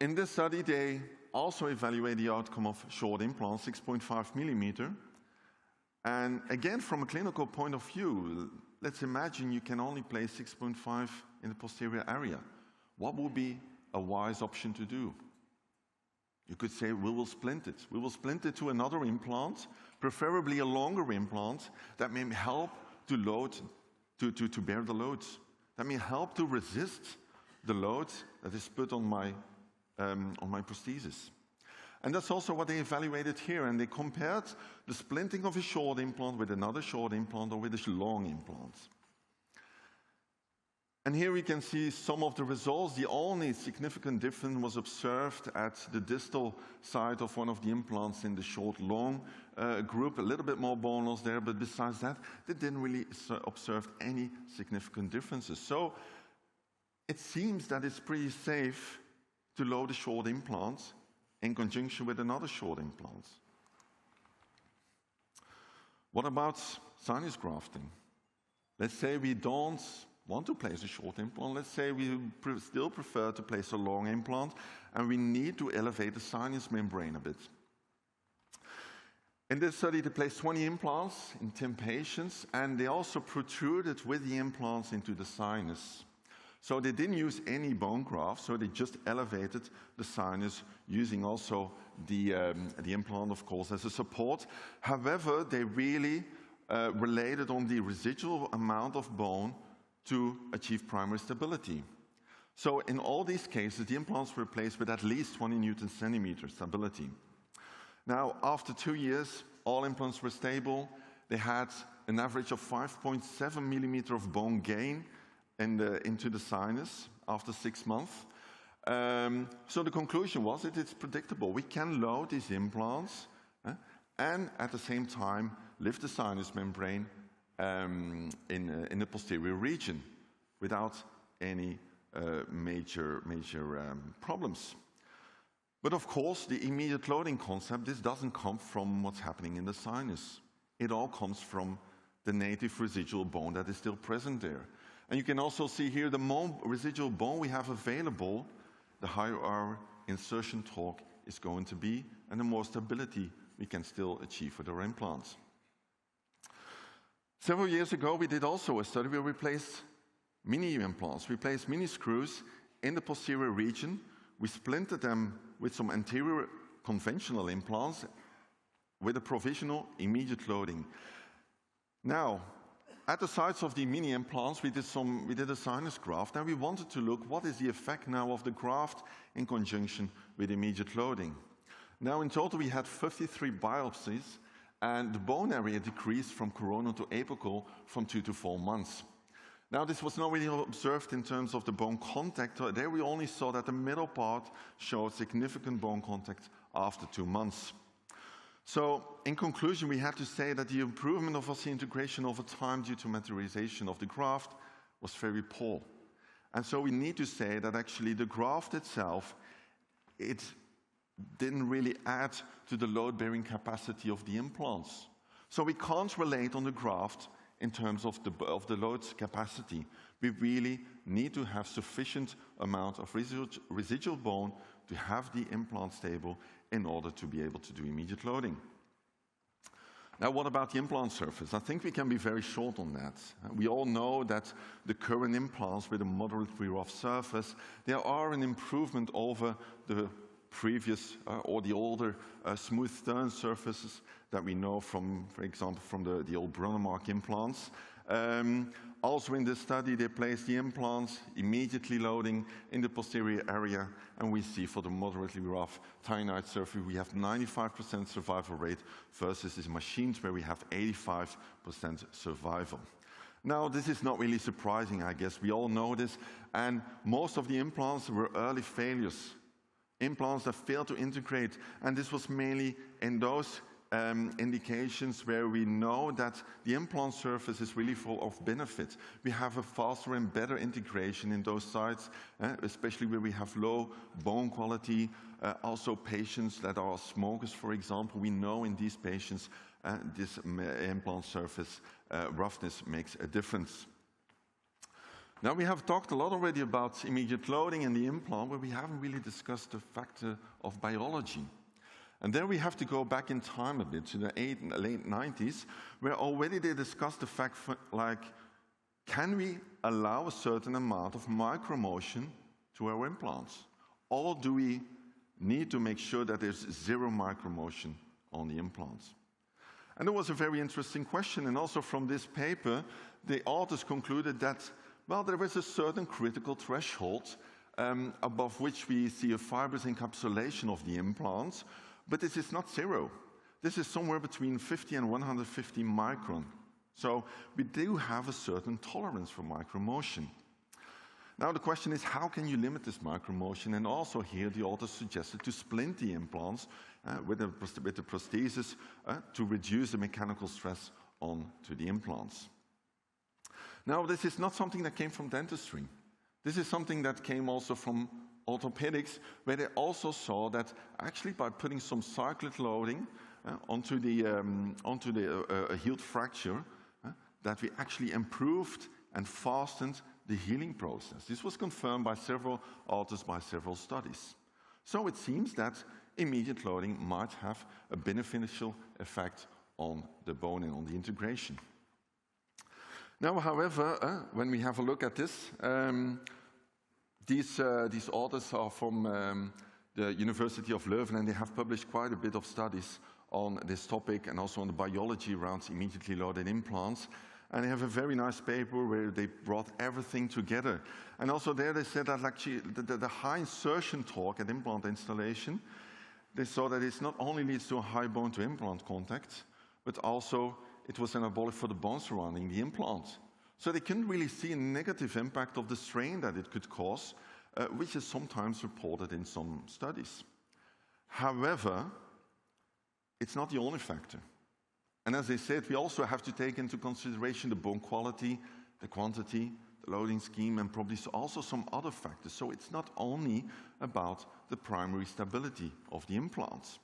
In this study, they also evaluate the outcome of short implants, 6.5 millimeter. And again, from a clinical point of view, let's imagine you can only place 6.5 in the posterior area. What would be a wise option to do? You could say, we will splint it. We will splint it to another implant, preferably a longer implant that may help to load, to bear the loads. That may help to resist the load that is put on my prosthesis. And that's also what they evaluated here, and they compared the splinting of a short implant with another short implant or with a long implant. And here we can see some of the results. The only significant difference was observed at the distal side of one of the implants in the short-long group, a little bit more bone loss there, but besides that, they didn't really observe any significant differences. So it seems that it's pretty safe to load a short implant in conjunction with another short implant. What about sinus grafting? Let's say we don't want to place a short implant. Let's say we still prefer to place a long implant, and we need to elevate the sinus membrane a bit. In this study, they placed 20 implants in 10 patients, and they also protruded with the implants into the sinus. So they didn't use any bone graft, so they just elevated the sinus using also the implant, of course, as a support. However, they really related on the residual amount of bone to achieve primary stability. So in all these cases, the implants were placed with at least 20 Newton centimeter stability. Now, after 2 years, all implants were stable. They had an average of 5.7 millimeter of bone gain into the sinus after 6 months. So the conclusion was that it's predictable. We can load these implants and at the same time lift the sinus membrane in the posterior region without any major problems. But of course, the immediate loading concept, this doesn't come from what's happening in the sinus. It all comes from the native residual bone that is still present there. And you can also see here the more residual bone we have available, the higher our insertion torque is going to be, and the more stability we can still achieve with our implants. Several years ago, we did also a study where we placed mini implants. We placed mini screws in the posterior region. We splintered them with some anterior conventional implants with a provisional immediate loading. Now, at the sites of the mini implants, we did a sinus graft, and we wanted to look what is the effect now of the graft in conjunction with immediate loading. Now, in total, we had 53 biopsies, and the bone area decreased from coronal to apical from 2 to 4 months. Now, this was not really observed in terms of the bone contact. There we only saw that the middle part showed significant bone contact after 2 months. So, in conclusion, we had to say that the improvement of osseointegration over time due to materialization of the graft was very poor. And so we need to say that actually the graft itself, it didn't really add to the load-bearing capacity of the implants. So we can't relate on the graft in terms of the load capacity. We really need to have sufficient amount of residual bone to have the implant stable in order to be able to do immediate loading. Now, what about the implant surface? I think we can be very short on that. We all know that the current implants with a moderately rough surface, they are an improvement over the previous or the older smooth stern surfaces that we know from, for example, from the old Brunnermark implants. Also in this study, they placed the implants immediately loading in the posterior area, and we see for the moderately rough tyenite surface, we have 95% survival rate versus these machines where we have 85% survival. Now, this is not really surprising, I guess. We all know this, and most of the implants were early failures. Implants that failed to integrate, and this was mainly in those indications where we know that the implant surface is really full of benefits. We have a faster and better integration in those sites, especially where we have low bone quality. Also patients that are smokers, for example, we know in these patients this implant surface roughness makes a difference. Now, we have talked a lot already about immediate loading and the implant, but we haven't really discussed the factor of biology. And there we have to go back in time a bit to the late 90s, where already they discussed the fact, like, can we allow a certain amount of micromotion to our implants? Or do we need to make sure that there's zero micromotion on the implants? And it was a very interesting question, and also from this paper, the authors concluded that, well, there is a certain critical threshold above which we see a fibrous encapsulation of the implants, but this is not zero. This is somewhere between 50 and 150 micron. So we do have a certain tolerance for micromotion. Now the question is, how can you limit this micromotion? And also here the authors suggested to splint the implants with the prosthesis to reduce the mechanical stress onto the implants. Now, this is not something that came from dentistry. This is something that came also from orthopedics, where they also saw that actually by putting some cyclic loading onto a healed fracture, that we actually improved and fastened the healing process. This was confirmed by several authors, by several studies. So it seems that immediate loading might have a beneficial effect on the bone and on the integration. Now, however, when we have a look at this, these authors are from the University of Leuven, and they have published quite a bit of studies on this topic and also on the biology around immediately loaded implants. And they have a very nice paper where they brought everything together. And also there they said that actually the high insertion torque at implant installation, they saw that it not only leads to a high bone-to-implant contact, but also it was anabolic for the bone surrounding the implant. So they couldn't really see a negative impact of the strain that it could cause, which is sometimes reported in some studies. However, it's not the only factor. And as I said, we also have to take into consideration the bone quality, the quantity, the loading scheme, and probably also some other factors. So it's not only about the primary stability of the implants.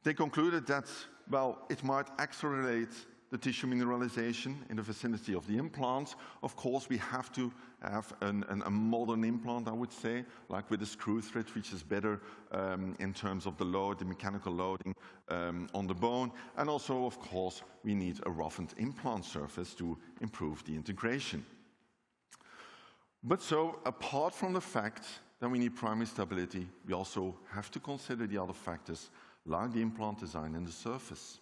They concluded that, well, it might accelerate the tissue mineralization in the vicinity of the implants. Of course, we have to have a modern implant, I would say, like with a screw thread, which is better in terms of the load, the mechanical loading on the bone. And also, of course, we need a roughened implant surface to improve the integration. But so, apart from the fact that we need primary stability, we also have to consider the other factors, like the implant design and the surface.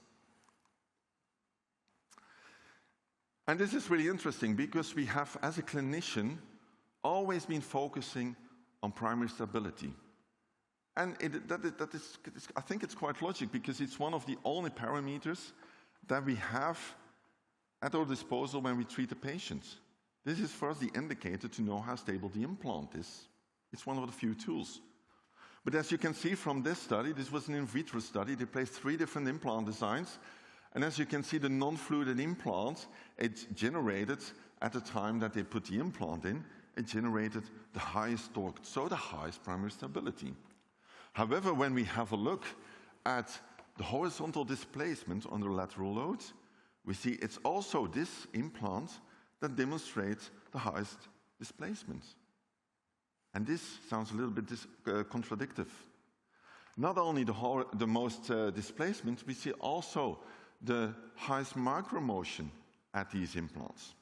And this is really interesting because we have, as a clinician, always been focusing on primary stability. And I think it's quite logical because it's one of the only parameters that we have at our disposal when we treat a patient. This is for us the indicator to know how stable the implant is. It's one of the few tools. But as you can see from this study, this was an in vitro study. They placed 3 different implant designs. And as you can see, the non-fluted implant, it generated, at the time that they put the implant in, it generated the highest torque, so the highest primary stability. However, when we have a look at the horizontal displacement under lateral load, we see it's also this implant that demonstrates the highest displacement. And this sounds a little bit contradictory. Not only the most displacement, we see also the highest micromotion at these implants.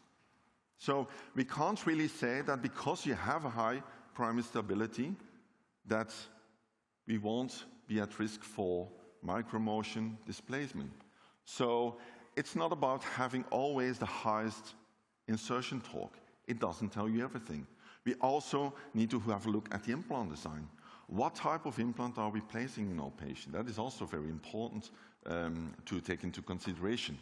So we can't really say that because you have a high primary stability that we won't be at risk for micromotion displacement. So it's not about having always the highest insertion torque. It doesn't tell you everything. We also need to have a look at the implant design. What type of implant are we placing in our patient? That is also very important to take into consideration.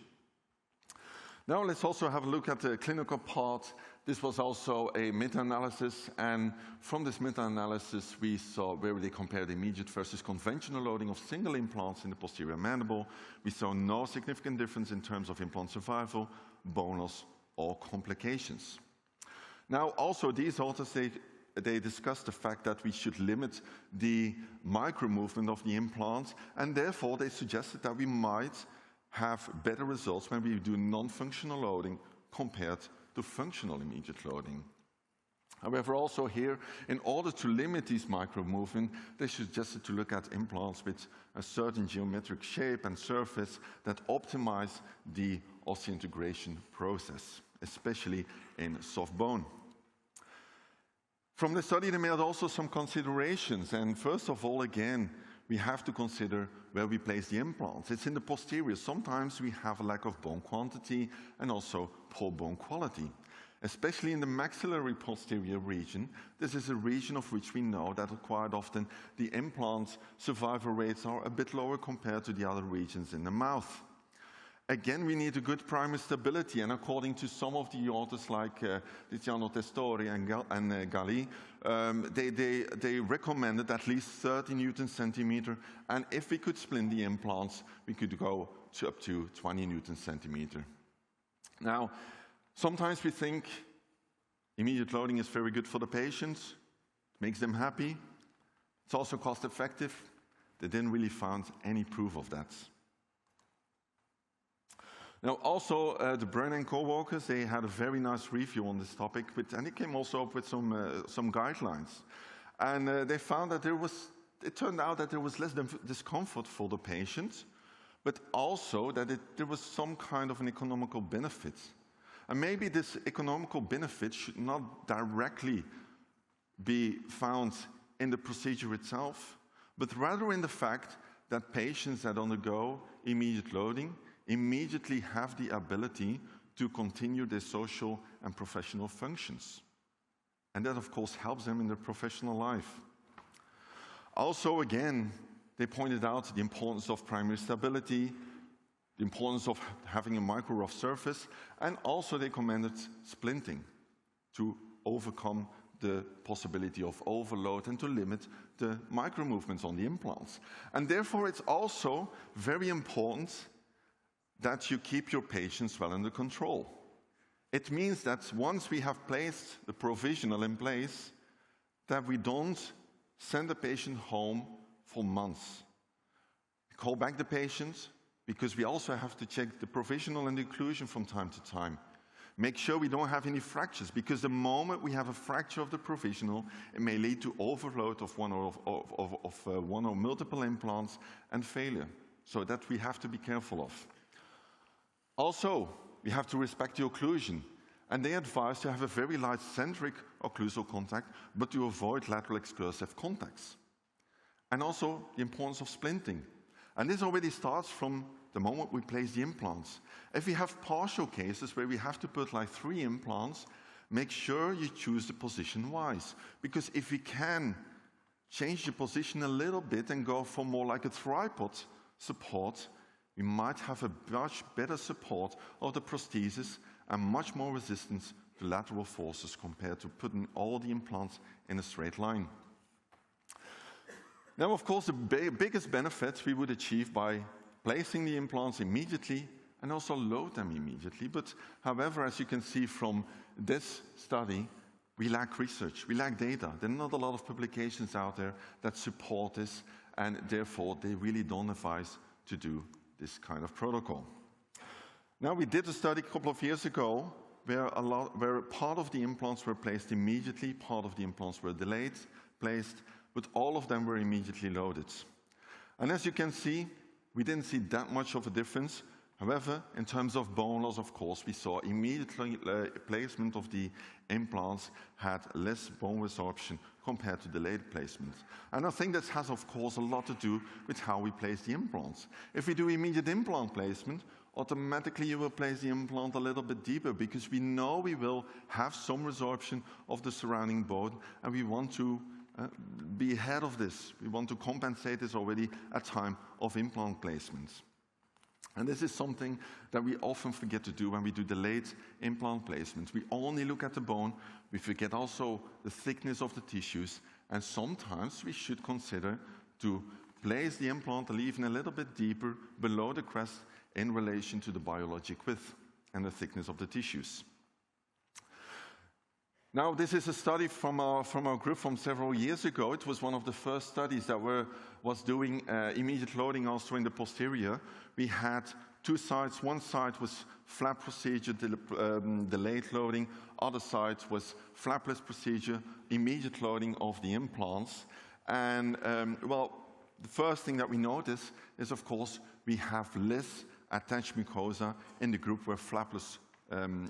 Now let's also have a look at the clinical part. This was also a meta-analysis, and from this meta-analysis we saw where they compared immediate versus conventional loading of single implants in the posterior mandible. We saw no significant difference in terms of implant survival, bone loss, or complications. Now also these authors, they discussed the fact that we should limit the micro-movement of the implant, and therefore they suggested that we might have better results when we do non-functional loading compared to functional immediate loading. However, also here, in order to limit these micro-movement, they suggested to look at implants with a certain geometric shape and surface that optimize the osseointegration process, especially in soft bone. From the study, they made also some considerations, and first of all, again, we have to consider where we place the implants. It's in the posterior. Sometimes we have a lack of bone quantity and also poor bone quality. Especially in the maxillary posterior region, this is a region of which we know that quite often the implant survival rates are a bit lower compared to the other regions in the mouth. Again, we need a good primary stability, and according to some of the authors like Tiziano Testori and Gali, they recommended at least 30 Newton centimeter, and if we could splint the implants, we could go to up to 20 Newton centimeter. Now, sometimes we think immediate loading is very good for the patients, makes them happy, it's also cost effective. They didn't really find any proof of that. Now, also, the Brennan and co-workers, they had a very nice review on this topic, and they came also up with some guidelines. And they found that it turned out that there was less discomfort for the patient, but also that there was some kind of an economical benefit. And maybe this economical benefit should not directly be found in the procedure itself, but rather in the fact that patients that undergo immediate loading immediately have the ability to continue their social and professional functions. And that, of course, helps them in their professional life. Also, again, they pointed out the importance of primary stability, the importance of having a micro-rough surface, and also they commended splinting to overcome the possibility of overload and to limit the micro-movements on the implants. And therefore, it's also very important that you keep your patients well under control. It means that once we have placed the provisional in place, that we don't send the patient home for months. We call back the patient because we also have to check the provisional and the occlusion from time to time. Make sure we don't have any fractures, because the moment we have a fracture of the provisional, it may lead to overload of one or multiple implants and failure. So that we have to be careful of. Also, we have to respect the occlusion. And they advise to have a very light centric occlusal contact, but to avoid lateral excursive contacts. And also the importance of splinting. And this already starts from the moment we place the implants. If we have partial cases where we have to put like 3 implants, make sure you choose the position wise. Because if we can change the position a little bit and go for more like a tripod support, we might have a much better support of the prosthesis and much more resistance to lateral forces compared to putting all the implants in a straight line. Now, of course, the biggest benefits we would achieve by placing the implants immediately and also load them immediately. But however, as you can see from this study, we lack research, we lack data. There are not a lot of publications out there that support this, and therefore they really don't advise to do this kind of protocol. Now, we did a study a couple of years ago where part of the implants were placed immediately, part of the implants were delayed, placed, but all of them were immediately loaded. And as you can see, we didn't see that much of a difference. However, in terms of bone loss, of course, we saw immediately placement of the implants had less bone resorption compared to delayed placement. And I think that has, of course, a lot to do with how we place the implants. If we do immediate implant placement, automatically you will place the implant a little bit deeper because we know we will have some resorption of the surrounding bone, and we want to be ahead of this. We want to compensate this already at time of implant placements. And this is something that we often forget to do when we do delayed implant placements. We only look at the bone, we forget also the thickness of the tissues, and sometimes we should consider to place the implant even a little bit deeper below the crest in relation to the biologic width and the thickness of the tissues. Now, this is a study from our group from several years ago. It was one of the first studies that was doing immediate loading also in the posterior. We had 2 sides. One side was flap procedure, delayed loading. Other side was flapless procedure, immediate loading of the implants. And, well, the first thing that we notice is, of course, we have less attached mucosa in the group where flapless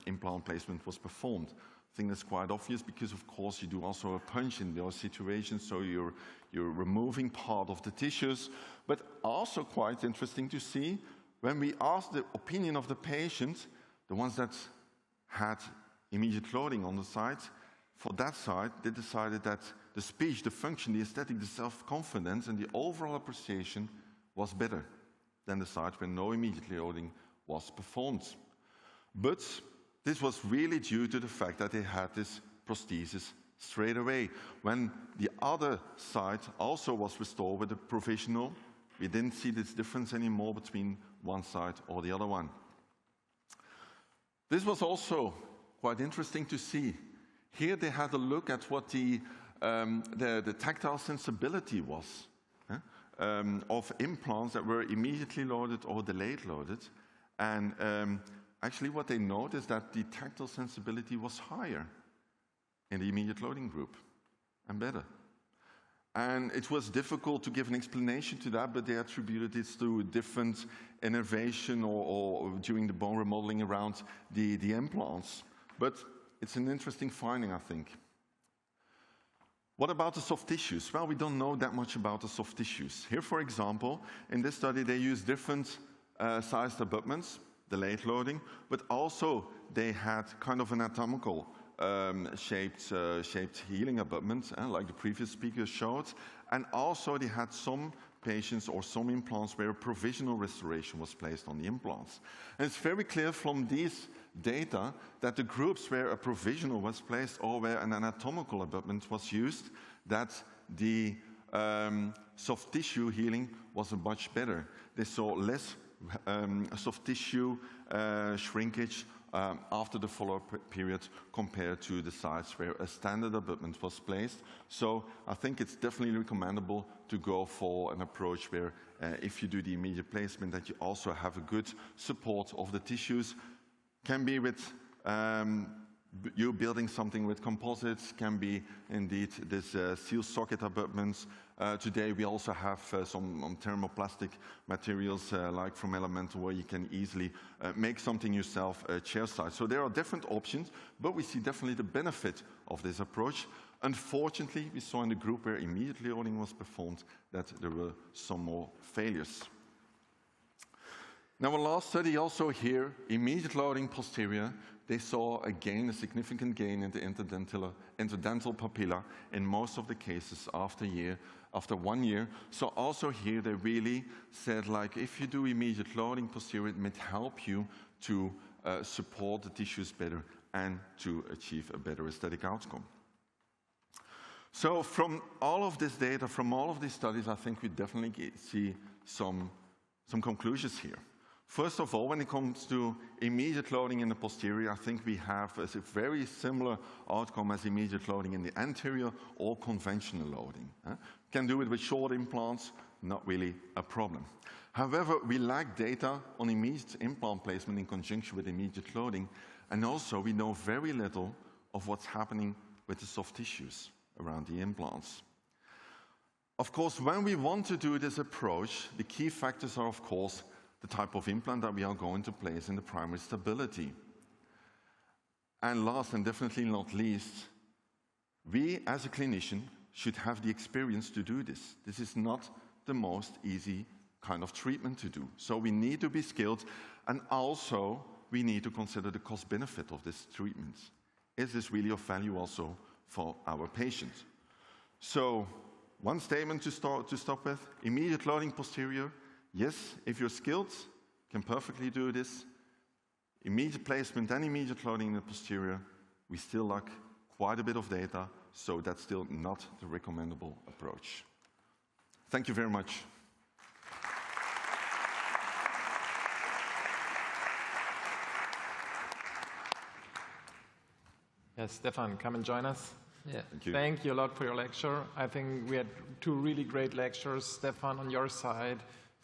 implant placement was performed. I think that's quite obvious because, of course, you do also a punch in those situations, so you're removing part of the tissues. But also quite interesting to see, when we asked the opinion of the patient, the ones that had immediate loading on the side, for that side, they decided that the speech, the function, the aesthetic, the self-confidence, and the overall appreciation was better than the side where no immediate loading was performed. But this was really due to the fact that they had this prosthesis straight away. When the other side also was restored with a provisional, we didn't see this difference anymore between one side or the other one. This was also quite interesting to see. Here they had a look at what the tactile sensibility was of implants that were immediately loaded or delayed loaded. And actually, what they noticed is that the tactile sensibility was higher in the immediate loading group and better. And it was difficult to give an explanation to that, but they attributed it to different innervation or during the bone remodeling around the implants. But it's an interesting finding, I think. What about the soft tissues? Well, we don't know that much about the soft tissues. Here, for example, in this study, they used different sized abutments, delayed loading, but also they had kind of anatomical shaped healing abutments, like the previous speaker showed, and also they had some patients or some implants where a provisional restoration was placed on the implants. And it's very clear from these data that the groups where a provisional was placed or where an anatomical abutment was used, that the soft tissue healing was much better. They saw less soft tissue shrinkage after the follow-up period compared to the sites where a standard abutment was placed. So I think it's definitely recommendable to go for an approach where if you do the immediate placement, that you also have a good support of the tissues. Can be with you building something with composites, can be indeed this seal socket abutments. Today we also have some thermoplastic materials like from Elemental where you can easily make something yourself chair side. So there are different options, but we see definitely the benefit of this approach. Unfortunately, we saw in the group where immediate loading was performed that there were some more failures. Now, a last study also here, immediate loading posterior, they saw again a significant gain in the interdental papilla in most of the cases after 1 year. So also here they really said, like, if you do immediate loading posterior, it might help you to support the tissues better and to achieve a better aesthetic outcome. So from all of this data, from all of these studies, I think we definitely see some conclusions here. First of all, when it comes to immediate loading in the posterior, I think we have a very similar outcome as immediate loading in the anterior or conventional loading. Can do it with short implants, not really a problem. However, we lack data on immediate implant placement in conjunction with immediate loading, and also we know very little of what's happening with the soft tissues around the implants. Of course, when we want to do this approach, the key factors are, of course, the type of implant that we are going to place in the primary stability. And last and definitely not least, we as a clinician should have the experience to do this. This is not the most easy kind of treatment to do. So we need to be skilled, and also we need to consider the cost benefit of this treatment. Is this really of value also for our patients? So one statement to stop with, immediate loading posterior. Yes, if you're skilled, can perfectly do this. Immediate placement and immediate loading in the posterior, we still lack quite a bit of data, so that's still not the recommendable approach. Thank you very much. Yes, Stefan, come and join us. Yeah. Thank you. Thank you a lot for your lecture. I think we had 2 really great lectures. Stefan, on your side,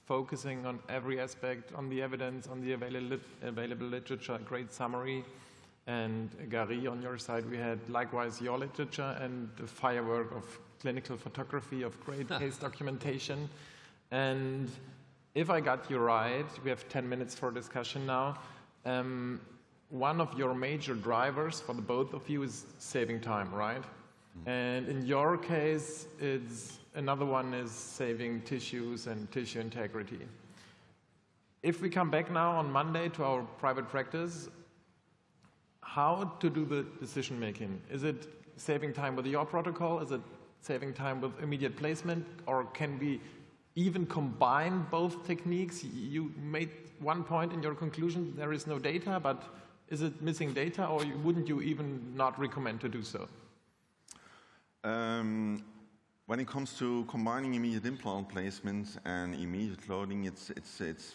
focusing on every aspect, on the evidence, on the available literature, great summary. And Gerry, on your side, we had likewise your literature and the firework of clinical photography, of great case documentation. And if I got you right, we have 10 minutes for discussion now. One of your major drivers for the both of you is saving time, right? And in your case, another one is saving tissues and tissue integrity. If we come back now on Monday to our private practice, how to do the decision making? Is it saving time with your protocol? Is it saving time with immediate placement? Or can we even combine both techniques? You made one point in your conclusion, there is no data, but is it missing data, or wouldn't you even not recommend to do so? When it comes to combining immediate implant placement and immediate loading, it's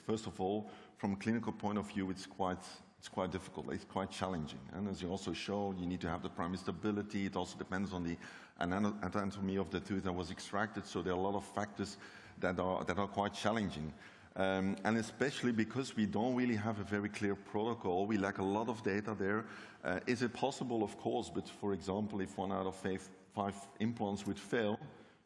first of all, from a clinical point of view, it's quite difficult. It's quite challenging. And as you also showed, you need to have the primary stability. It also depends on the anatomy of the tooth that was extracted. So there are a lot of factors that are quite challenging. And especially because we don't really have a very clear protocol, we lack a lot of data there. Is it possible? Of course, but for example, if 1 out of 5 implants would fail,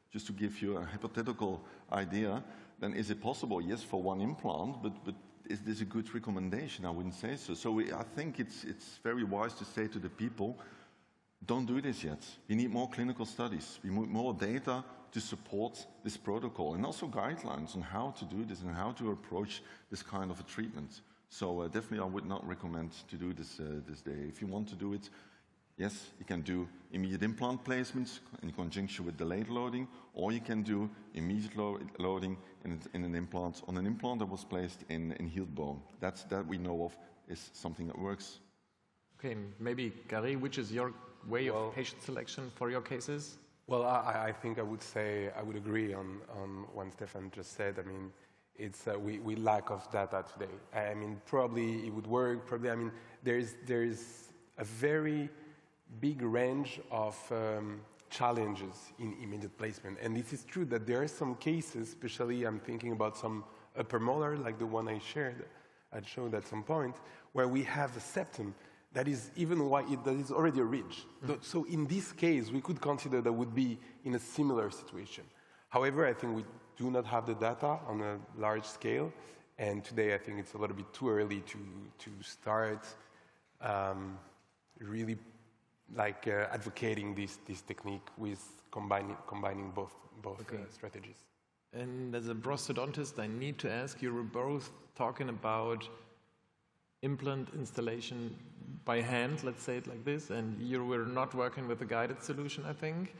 just to give you a hypothetical idea, then is it possible? Yes, for 1 implant, but is this a good recommendation? I wouldn't say so. So I think it's very wise to say to the people, don't do this yet. We need more clinical studies. We need more data to support this protocol, and also guidelines on how to do this and how to approach this kind of a treatment. So definitely I would not recommend to do this this day. If you want to do it, yes, you can do immediate implant placements in conjunction with delayed loading, or you can do immediate loading in an implant, on an implant that was placed in healed bone. That we know of is something that works. Okay, maybe Gerry, which is your way of patient selection for your cases? Well, I think I would agree on what Stefan just said. I mean, it's we lack of data today. I mean, probably it would work. Probably, I mean, there is a very big range of challenges in immediate placement, and this is true that there are some cases, especially I'm thinking about some upper molar, like the one I showed at some point, where we have a septum that is even that is already a ridge. So in this case, we could consider that would be in a similar situation. However, I think we do not have the data on a large scale, and today I think it's a little bit too early to start really like advocating this technique with combining both strategies. And as a prosthodontist, I need to ask, you were both talking about implant installation by hand, let's say it like this, and you were not working with a guided solution, I think.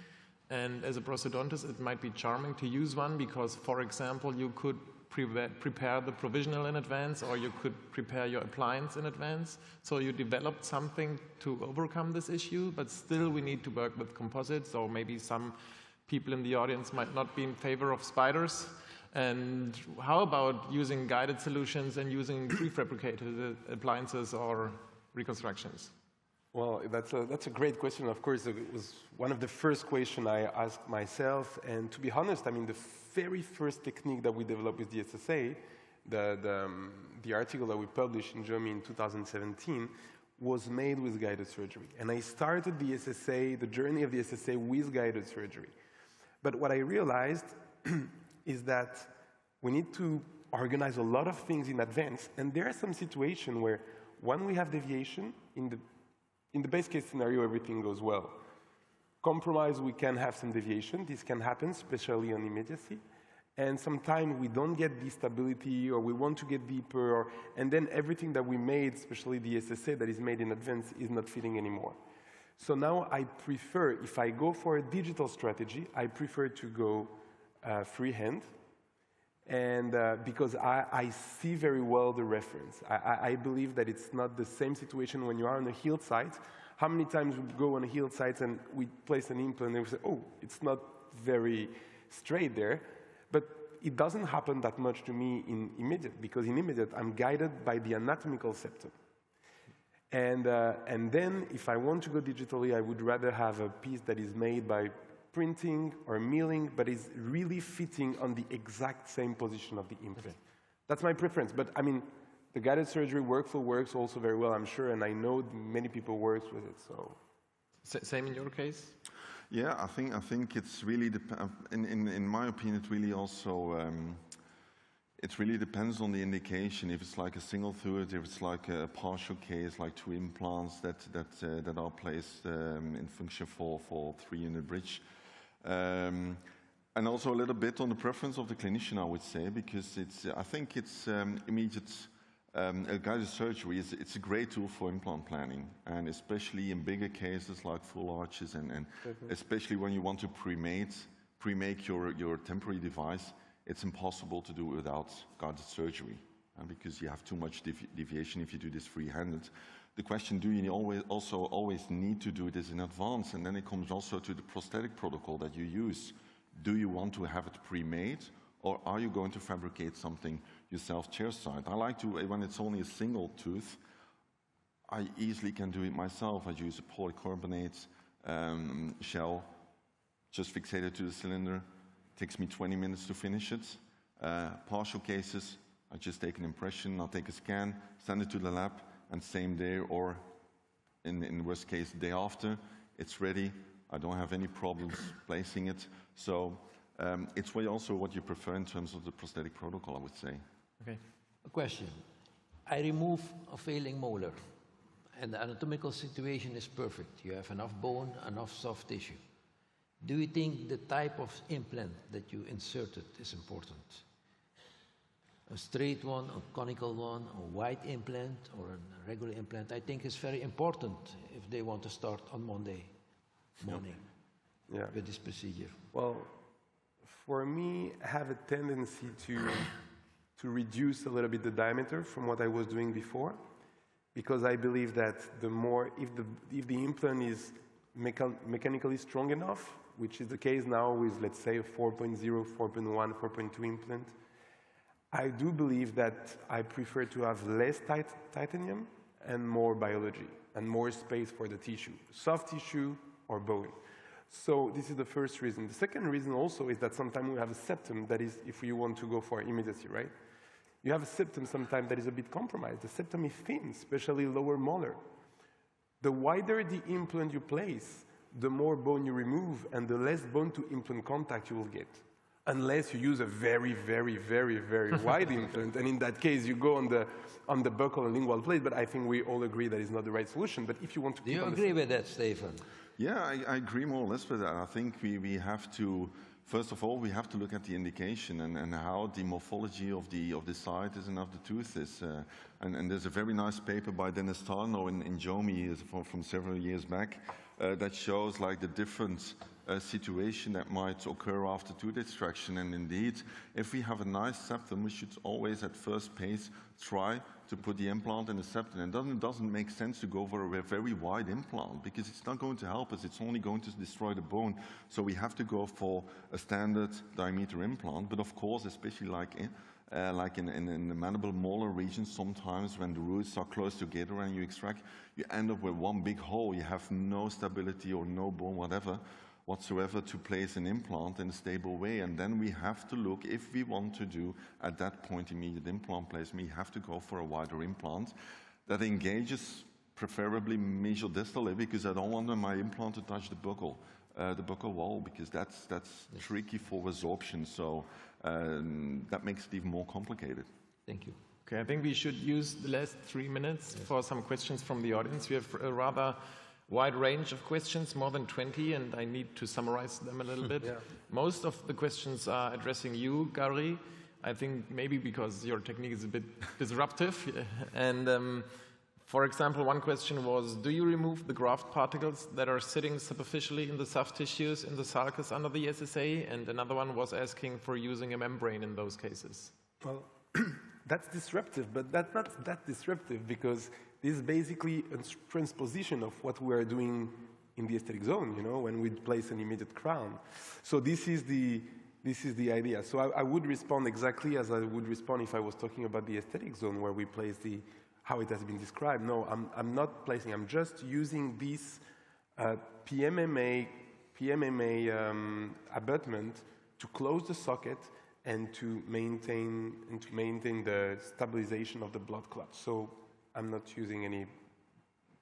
And as a prosthodontist, it might be charming to use one because, for example, you could prepare the provisional in advance, or you could prepare your appliance in advance. So you developed something to overcome this issue, but still we need to work with composites, or maybe some people in the audience might not be in favor of spiders. And how about using guided solutions and using prefabricated appliances or reconstructions? Well, that's a great question. Of course, it was one of the first questions I asked myself. And to be honest, I mean, the very first technique that we developed with the SSA, the article that we published in Germany in 2017, was made with guided surgery. And I started the SSA, the journey of the SSA with guided surgery. But what I realized is that we need to organize a lot of things in advance. And there are some situations where when we have deviation, in the best case scenario, everything goes well. Compromise, we can have some deviation. This can happen, especially on immediacy. And sometimes we don't get the stability, or we want to get deeper, and then everything that we made, especially the SSA that is made in advance, is not fitting anymore. So now I prefer, if I go for a digital strategy, I prefer to go freehand, and because I see very well the reference. I believe that it's not the same situation when you are on a healed site. How many times we go on a healed site and we place an implant and we say, oh, it's not very straight there. But it doesn't happen that much to me in immediate, because in immediate I'm guided by the anatomical septum. And then if I want to go digitally, I would rather have a piece that is made by printing or milling, but is really fitting on the exact same position of the implant. Okay. That's my preference. But I mean, the guided surgery workflow works also very well, I'm sure, and I know many people work with it. So, same in your case? Yeah, I think it's really in my opinion, it really also it really depends on the indication. If it's like a single tooth, if it's like a partial case, like 2 implants that are placed in function for 3-unit bridge. And also a little bit on the preference of the clinician, I would say, because I think it's immediate guided surgery. It's a great tool for implant planning, and especially in bigger cases like full arches, and especially when you want to pre-make your temporary device. It's impossible to do it without guided surgery, because you have too much deviation if you do this free-handed. The question, do you always need to do this in advance? And then it comes also to the prosthetic protocol that you use. Do you want to have it pre-made, or are you going to fabricate something yourself chairside? I like to, when it's only a single tooth, I easily can do it myself. I use a polycarbonate shell, just fixate it to the cylinder. Takes me 20 minutes to finish it. Partial cases, I just take an impression, I'll take a scan, send it to the lab, and same day, or in worst case, day after, it's ready. I don't have any problems placing it. So it's also what you prefer in terms of the prosthetic protocol, I would say. Okay. A question. I remove a failing molar, and the anatomical situation is perfect. You have enough bone, enough soft tissue. Do you think the type of implant that you inserted is important? A straight one, a conical one, a wide implant, or a regular implant, I think is very important if they want to start on Monday morning with this procedure. Well, for me, I have a tendency to reduce a little bit the diameter from what I was doing before, because I believe that the more, if the implant is mechanically strong enough, which is the case now with, let's say, a 4.0, 4.1, 4.2 implant, I do believe that I prefer to have less titanium and more biology and more space for the tissue, soft tissue or bone. So this is the first reason. The second reason also is that sometimes we have a septum that is, if you want to go for immediacy, right? You have a septum sometimes that is a bit compromised. The septum is thin, especially lower molar. the wider the implant you place, the more bone you remove, and the less bone-to-implant contact you will get. Unless you use a very, very, very, very wide implant, and in that case, you go on the buccal and lingual plate, but I think we all agree that is not the right solution. But if you want to Do you agree with that, Stefan? Yeah, I agree more or less with that. I think we have to, first of all, we have to look at the indication and how the morphology of the site is and of the tooth is. And there's a very nice paper by Dennis Tarnow in Jomi from several years back that shows like the different situation that might occur after tooth extraction. And indeed, if we have a nice septum, we should always at first pace try to put the implant in the septum. And it doesn't make sense to go for a very wide implant because it's not going to help us. It's only going to destroy the bone. So we have to go for a standard diameter implant. But of course, especially like in the mandible molar region, sometimes when the roots are close together and you extract, you end up with one big hole. You have no stability or no bone, whatsoever to place an implant in a stable way. And then we have to look, if we want to do at that point immediate implant placement, we have to go for a wider implant that engages preferably mesial-distally, because I don't want my implant to touch the buccal wall, because that's tricky for resorption. So that makes it even more complicated. Thank you. Okay, I think we should use the last 3 minutes for some questions from the audience. We have a rather wide range of questions, more than 20, and I need to summarize them a little bit. Yeah. Most of the questions are addressing you, Gerry. I think maybe because your technique is a bit disruptive. And for example, one question was, do you remove the graft particles that are sitting superficially in the soft tissues in the sulcus under the SSA? And another one was asking for using a membrane in those cases. Well, that's disruptive, but that's not that disruptive because this is basically a transposition of what we are doing in the aesthetic zone, you know, when we place an immediate crown. So this is the idea. So I would respond exactly as I would respond if I was talking about the aesthetic zone where we place how it has been described. No, I'm not placing, I'm just using this PMMA abutment to close the socket and to maintain the stabilization of the blood clot. So I'm not using any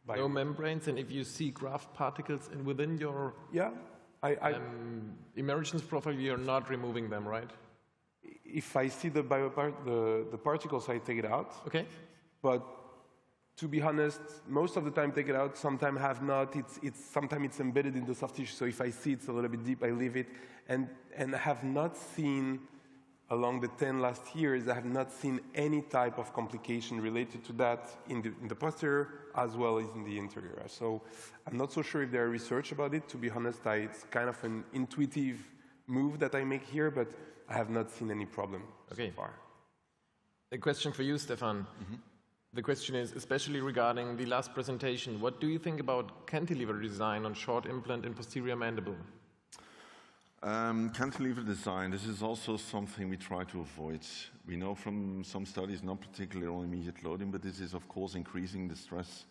no membranes, and if you see graft particles within your emergence profile, you're not removing them, right? If I see the particles, I take it out. Okay. But to be honest, most of the time take it out. Sometimes have not. Sometimes it's embedded in the soft tissue. So if I see it's a little bit deep, I leave it. And have not seen, along the 10 last years, I have not seen any type of complication related to that in the posterior as well as in the interior. So I'm not so sure if there are research about it. To be honest, it's kind of an intuitive move that I make here, but I have not seen any problem so far. A question for you, Stefan. Mm-hmm. The question is, especially regarding the last presentation, what do you think about cantilever design on short implant in posterior mandible? Cantilever design, this is also something we try to avoid. We know from some studies, not particularly on immediate loading, but this is of course increasing the stress.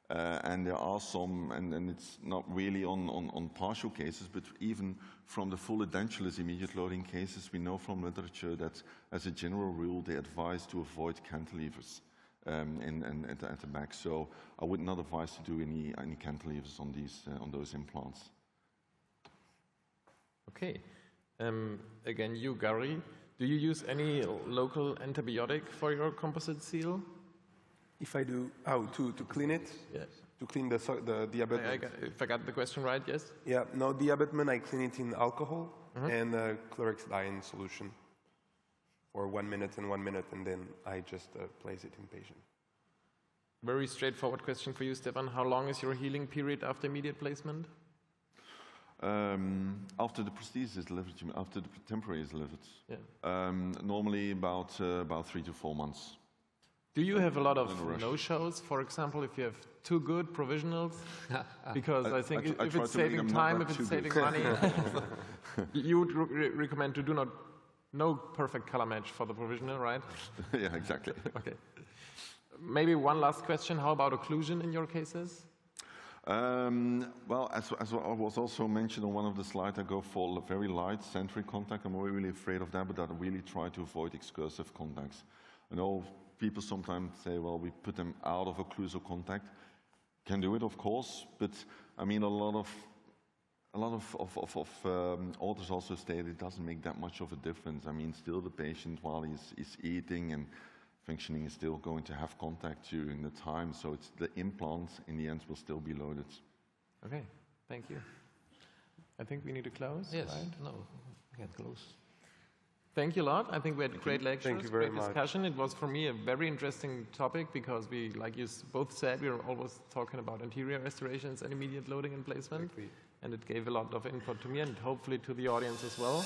And there are some, and it's not really on partial cases, but even from the full edentulous immediate loading cases, we know from literature that as a general rule, they advise to avoid cantilevers at the back. So I would not advise to do any cantilevers on those implants. Okay. Again, you, Gerry, do you use any local antibiotic for your composite seal? If I do, to clean it? Yes. To clean the abutment? If I got the question right, yes? Yeah, no, the abutment, I clean it in alcohol and chlorhexidine solution for 1 minute and 1 minute, and then I just place it in patient. Very straightforward question for you, Stefan. How long is your healing period after immediate placement? After the prosthesis is delivered, after the temporary is delivered, normally about 3 to 4 months. Do you have a lot of no-shows? For example, if you have too good provisionals? Because I think if it's saving time, if it's saving money, you would recommend to do no perfect color match for the provisional, right? Yeah, exactly. Okay. Maybe one last question. How about occlusion in your cases? Well, as I was also mentioned on one of the slides, I go for very light centric contact. I'm really afraid of that, but I really try to avoid excursive contacts. I know people sometimes say, well, we put them out of occlusal contact. can do it, of course, but I mean, a lot of authors also state it doesn't make that much of a difference. I mean, still the patient, while he's eating and functioning, is still going to have contact during the time, so it's the implants in the end will still be loaded. Okay, thank you. I think we need to close, Yes, right? no, we can close. Thank you a lot. I think we had great lectures, Thank you very great much. discussion. It was, for me, a very interesting topic because we, like you both said, we were always talking about anterior restorations and immediate loading and placement. Exactly. And it gave a lot of input to me and hopefully to the audience as well.